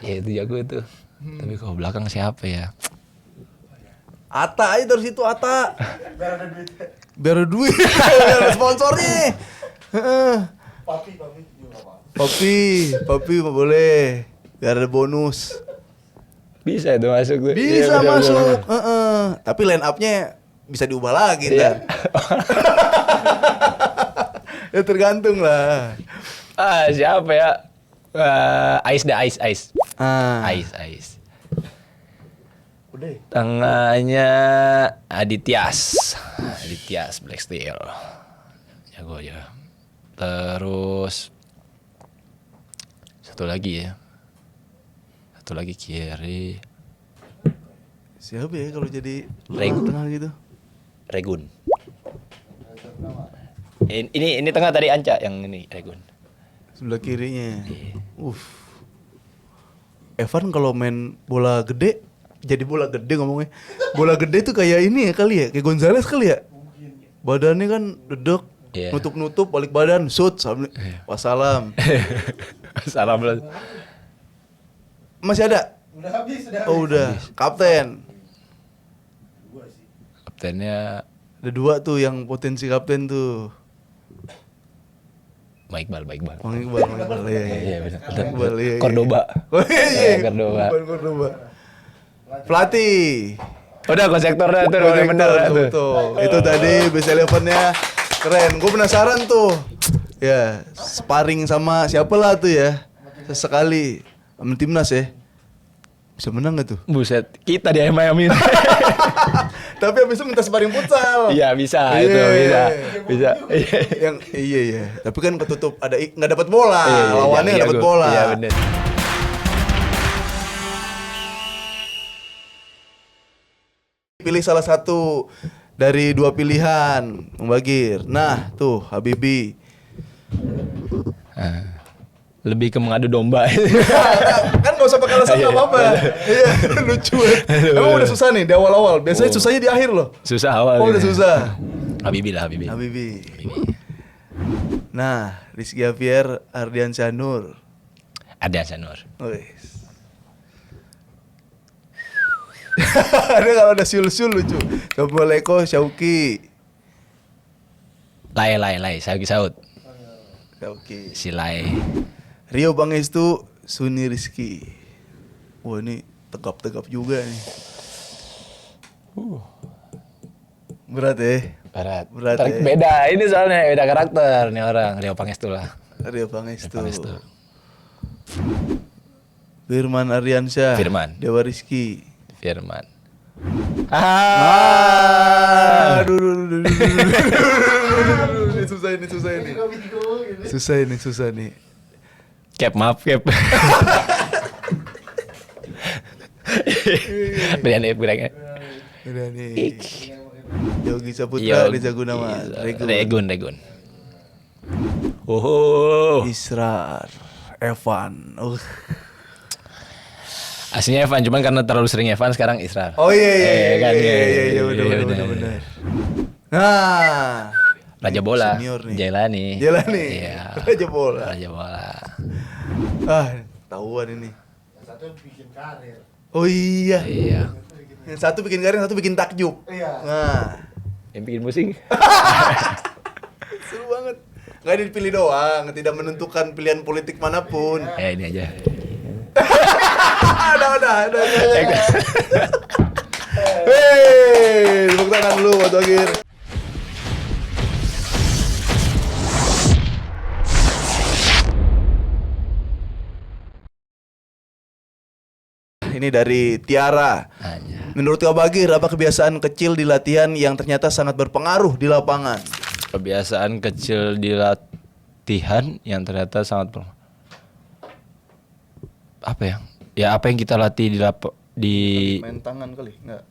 ya itu jago itu. Tapi kalau belakang siapa ya? Ata aja terus itu Ata. Biar ada duit. Biar ada sponsornya. Heeh. Papi mah boleh. Biar ada bonus. Bisa itu masuk tuh. Bisa Iya, benar, masuk. benar. Heeh. Tapi line up-nya bisa diubah lagi Iya. ntar. Ya tergantung lah. Siapa ya? Ais. Ais. Udah. Tengahnya Adityas Black Steel. Jago ya. Terus satu lagi kiri Siapa ya kalau jadi Reg. tengah gitu? Regun. Ini tengah tadi Anca yang ini Regun. Sebelah kirinya. Evan kalau main bola gede jadi bola gede ngomongnya. Bola gede tuh kayak ini ya kali ya, kayak Gonzales kali ya. Badannya kan dedek, Iya. nutup balik badan, shoot, wassalam. Salam lu. Masih ada? Oh udah, kapten. Kaptennya Ada 2 tuh yang potensi kapten tuh. Bang Iqbal. Bang Iqbal, iya. Iya benar. Iqbal, iya. Cordoba. Oh iya, Cordoba. Cordoba. Pelatih. Udah konseptornya tuh bener Tuh. Itu tadi base 11-nya keren. Gue penasaran tuh. Ya, sparring sama siapa lah tuh ya. Sesekali sama timnas ya. Bisa menang gak tuh? Buset, kita di Miami. Tapi abis itu minta sparring futsal. Iya bisa, Iya. itu bisa. Yang iya. Tapi kan ketutup ada nggak dapat bola. Iya, Lawannya nggak dapat jago. bola. Iya bener. Pilih salah satu dari 2 pilihan, Bang Bagir. Nah, tuh Habibie. Lebih ke mengadu domba. Kan gak usah pakai alasan gak apa-apa. Iya, lucu ya. Emang udah susah nih di awal-awal. Biasanya susahnya di akhir loh. Susah awal. Oh, udah susah. Habibie. Habibie. Nah, Rizky Javier, Ardiansyah Nur. Ada Sanur. Wes. Ada kalau ada siul-siul lucu. Coba Leko, Syauki. Lai, Sauki Saud. Syauki. Si Lai. Rio Bangestu, Suni Rizky. Wah ini tegap-tegap juga nih. Berat ya? Berat ya. Beda, ini soalnya beda karakter nih orang. Rio Pangestu lah. Rio Bangestu. Pangestu. Firman Ardiansyah. Firman. Dewa Rizky. Firman. Aduh. Ini susah ini. Maaf. Berian bilangnya. Udah nih. Yogi Saputra, Reza Gunawan. Regun. Oh. Israr. Evan. Aslinya Evan, cuman karena terlalu sering Evan sekarang Israr. Oh iya Kan, iya benar. benar. Nah, Raja bola. senior nih. Jailani. Jailani. Iya. Raja bola. Raja bola. Tahuan ini. Yang satu bikin karir. Oh iya. Iya. Yang satu bikin garing, satu bikin takjub. Iya. Nah, Yang bikin pusing. seru banget. Nggak dipilih doang, tidak menentukan pilihan politik manapun. Ini aja. Udah. Hei, tepuk tangan dulu buat Wagir. Ini dari Tiara. Aja. Menurut Kak Bagir, apa kebiasaan kecil di latihan yang ternyata sangat berpengaruh di lapangan? Kebiasaan kecil di latihan yang ternyata sangat apa ya? Ya apa yang kita latih di Main tangan kali, enggak?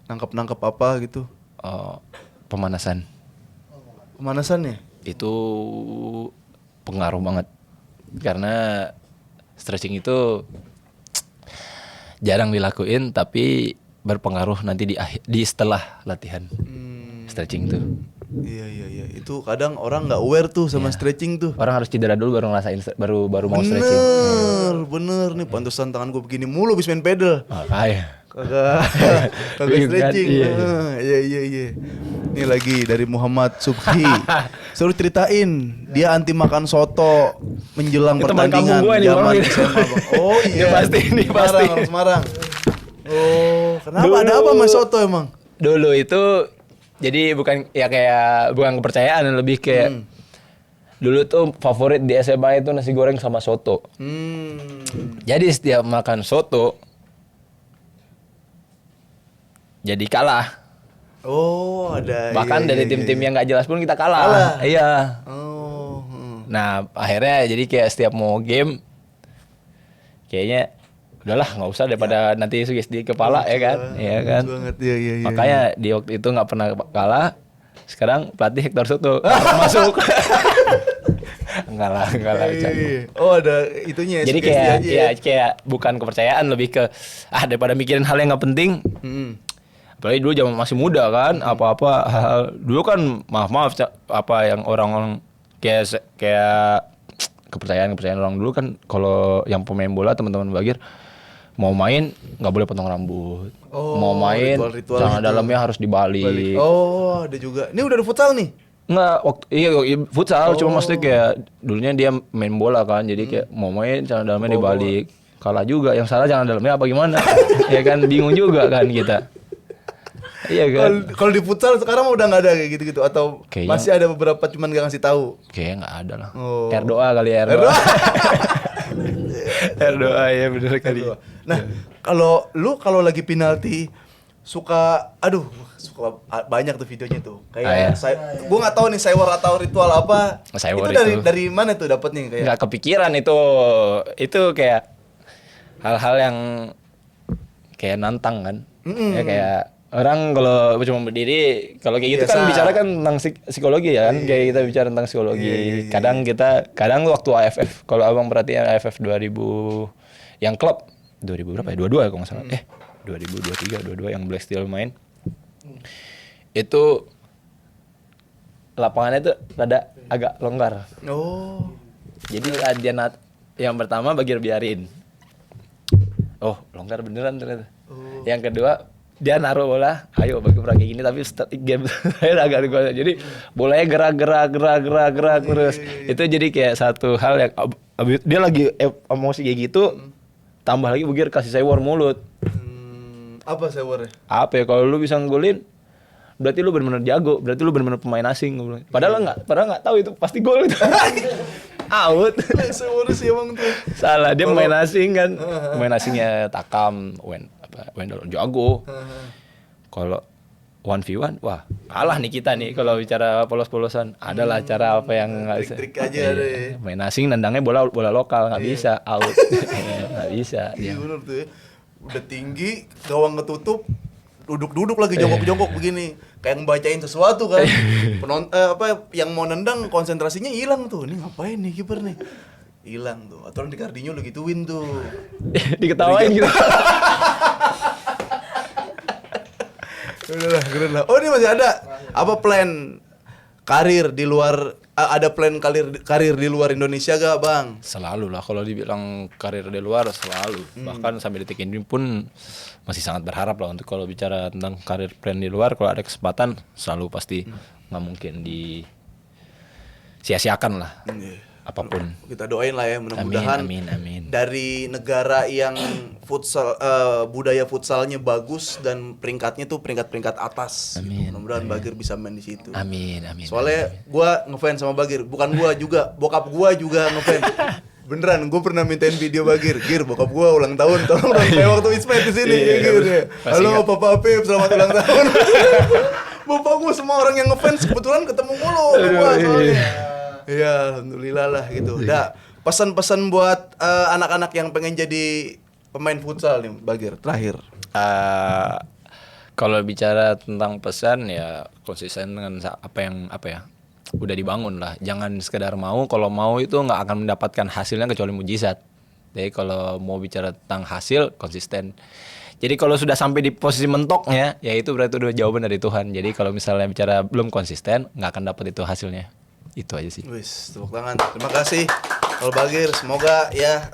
Nangkep apa gitu? pemanasan. Pemanasannya? Itu pengaruh banget. Karena stretching itu jarang dilakuin tapi berpengaruh nanti di setelah latihan. Stretching tuh. Iya. Itu kadang orang nggak aware tuh sama stretching tuh. Orang harus cedera dulu baru ngerasain baru mau stretching. Bener nih, pantesan tangan gue begini mulu habis main pedal. Makanya. Kagak stretching. Iya. Iya. Ini lagi dari Muhammad Subhi. Suruh ceritain dia anti makan soto menjelang Itu teman pertandingan kampung gua nih, zaman Bang. SMA, Bang. Oh iya. Ini pasti. Orang Semarang. Oh, kenapa Dulu- ada apa sama soto emang? Dulu itu jadi bukan kepercayaan, lebih kayak dulu tuh favorit di SMA itu nasi goreng sama soto. Jadi setiap makan soto jadi kalah. Oh, ada. Bahkan iya, dari iya, tim-tim iya. yang nggak jelas pun kita kalah. Kalah? Iya. Oh. Nah, akhirnya jadi kayak setiap mau game kayaknya udahlah nggak usah daripada nanti sugesti di kepala ya kan. Iya kan. Bagus banget, iya. Makanya di waktu itu nggak pernah kalah. Sekarang pelatih Hector Soto masuk. enggak lah Iya. Oh, ada itunya. Jadi sugesti kayak aja ya kayak bukan kepercayaan, lebih ke daripada mikirin hal yang nggak penting. Apalagi dulu zaman masih muda kan, apa-apa hal dulu kan maaf apa yang orang-orang kayak kepercayaan orang dulu kan, kalau yang pemain bola teman-teman Bagir mau main nggak boleh potong rambut, Oh, mau main ritual-ritual celana gitu. dalamnya harus dibalik. Oh, ada juga. Ini udah ada futsal nih. Nggak, iya futsal, cuma maksudnya kayak dulunya dia main bola kan, jadi kayak mau main celana dalamnya dibalik. Kalah juga, yang salah celana dalamnya apa gimana? Ya kan, bingung juga kan kita. Iya kan. Kalau di futsal sekarang udah nggak ada kayak gitu-gitu atau Kayaknya- masih ada beberapa cuman nggak ngasih tahu. Kayaknya nggak ada lah. Oh. Air doa kali ya, air doa. Air doa ya bener kali. Nah, kalau lagi penalti suka banyak tuh videonya tuh. Kayak gua nggak tahu nih cyber atau ritual apa. Cyber itu dari mana tuh dapetnya kayak? Nggak kepikiran itu kayak hal-hal yang kayak nantang kan. Ya kayak orang kalau cuma berdiri, kalau kayak gitu Biasa. kan bicara kan tentang psikologi ya kan, kayak kita bicara tentang psikologi. Kadang waktu AFF, kalau abang perhatian AFF 2000 yang klub 2000 berapa ya? 22 kalau nggak salah. 2023, 22 yang Black Steel main. Itu lapangannya tuh rada agak longgar. Oh. Jadi latihan yang pertama Bagir biarin. Oh, longgar beneran ternyata. Yang kedua, dia naruh bola, ayo bagi kayak gini, tapi game agak gua. Jadi bolanya gerak terus. Itu jadi kayak satu hal yang dia lagi emosi kayak gitu, tambah lagi Bagir kasih sewor mulut. Apa cybernya? Apa ya, kalau lu bisa ngegolin berarti lu benar-benar jago, berarti lu benar-benar pemain asing. Padahal nggak tahu itu pasti gol itu. Out. Cyber sih emang tuh. Salah, dia pemain asing kan. Pemain asingnya Takam, Wendel jago. Kalau 1v1, wah kalah nih kita nih kalau bicara polos-polosan. Adalah cara apa yang nggak bisa. Trik-trik aja deh. Main asing nendangnya bola lokal, nggak bisa, out. Nggak bisa. Iya bener tuh ya. Udah tinggi, gawang ketutup, duduk lagi jongkok-jongkok begini, kayak ngebacain sesuatu kan. Yang mau nendang konsentrasinya hilang tuh. Ini ngapain nih kiper nih? Hilang tuh. Atau di Cardinho lo gituin tuh. Diketawain gitu. Udahlah, keren lah. Oh, ini masih ada. Apa plan karir di luar ada plan karir di luar Indonesia gak, Bang? Selalu lah kalau dibilang karir di luar selalu. Bahkan sampai detik ini pun masih sangat berharap lah untuk kalau bicara tentang karir plan di luar, kalau ada kesempatan selalu pasti nggak mungkin sia-siakan lah. Apapun. Kita doain lah ya, mudah-mudahan Amin. dari negara yang futsal budaya futsalnya bagus dan peringkatnya tuh peringkat atas. Amin. Mudah-mudahan Bagir bisa main di situ. Amin. Soalnya gua ngefans sama Bagir, bukan gua juga, bokap gua juga ngefans. Beneran, gue pernah mintain video Bagir, Gir, bokap gua ulang tahun, tolong dong kayak waktu Ismet di sini, ya, Gir. Ya. Halo Papa Apip, selamat ulang tahun. Bapak gua semua orang yang ngefans kebetulan ketemu mulu sama gua soalnya. Iya, alhamdulillah lah gitu. Dah, pesan-pesan buat anak-anak yang pengen jadi pemain futsal nih, Bagir, terakhir. Kalau bicara tentang pesan ya konsisten dengan apa ya udah dibangun lah. Jangan sekedar mau, kalau mau itu nggak akan mendapatkan hasilnya kecuali mujizat. Jadi kalau mau bicara tentang hasil, konsisten. Jadi kalau sudah sampai di posisi mentoknya, ya itu berarti udah jawaban dari Tuhan. Jadi kalau misalnya bicara belum konsisten, nggak akan dapat itu hasilnya. Itu aja sih. Wis, tepuk tangan. Terima kasih Al Bagir. Semoga ya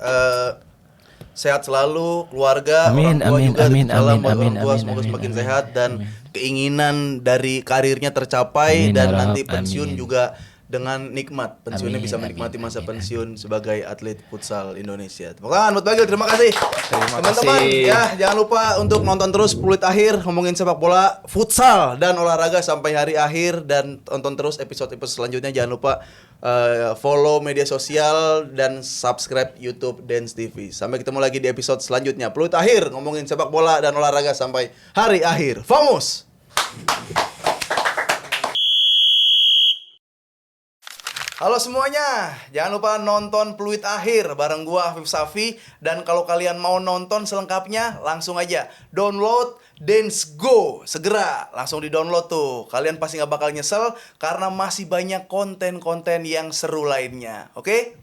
sehat selalu, keluarga, Amin, orang tua amin, juga. amin, Salam amin, buat orang amin, tua, amin, semoga amin, semakin amin, sehat dan keinginan dari karirnya tercapai Amin, dan ya Rab, nanti pensiun amin. juga dengan nikmat. Pensiunnya Amin, bisa amin, menikmati masa amin, pensiun sebagai atlet futsal Indonesia. Tepuk tangan buat Bagir. Terima kasih. Terima Teman-teman, kasih. ya jangan lupa untuk nonton terus 10 Menit Akhir ngomongin sepak bola, futsal dan olahraga sampai hari akhir, dan tonton terus episode-episode selanjutnya. Jangan lupa follow media sosial dan subscribe YouTube Dance TV. Sampai ketemu lagi di episode selanjutnya. 10 Menit Akhir ngomongin sepak bola dan olahraga sampai hari akhir. Vamos. Halo semuanya, jangan lupa nonton Peluit Akhir bareng gua Afif Safi. Dan kalau kalian mau nonton selengkapnya, langsung aja download Dance Go. Segera, langsung di-download tuh. Kalian pasti gak bakal nyesel karena masih banyak konten-konten yang seru lainnya. Oke?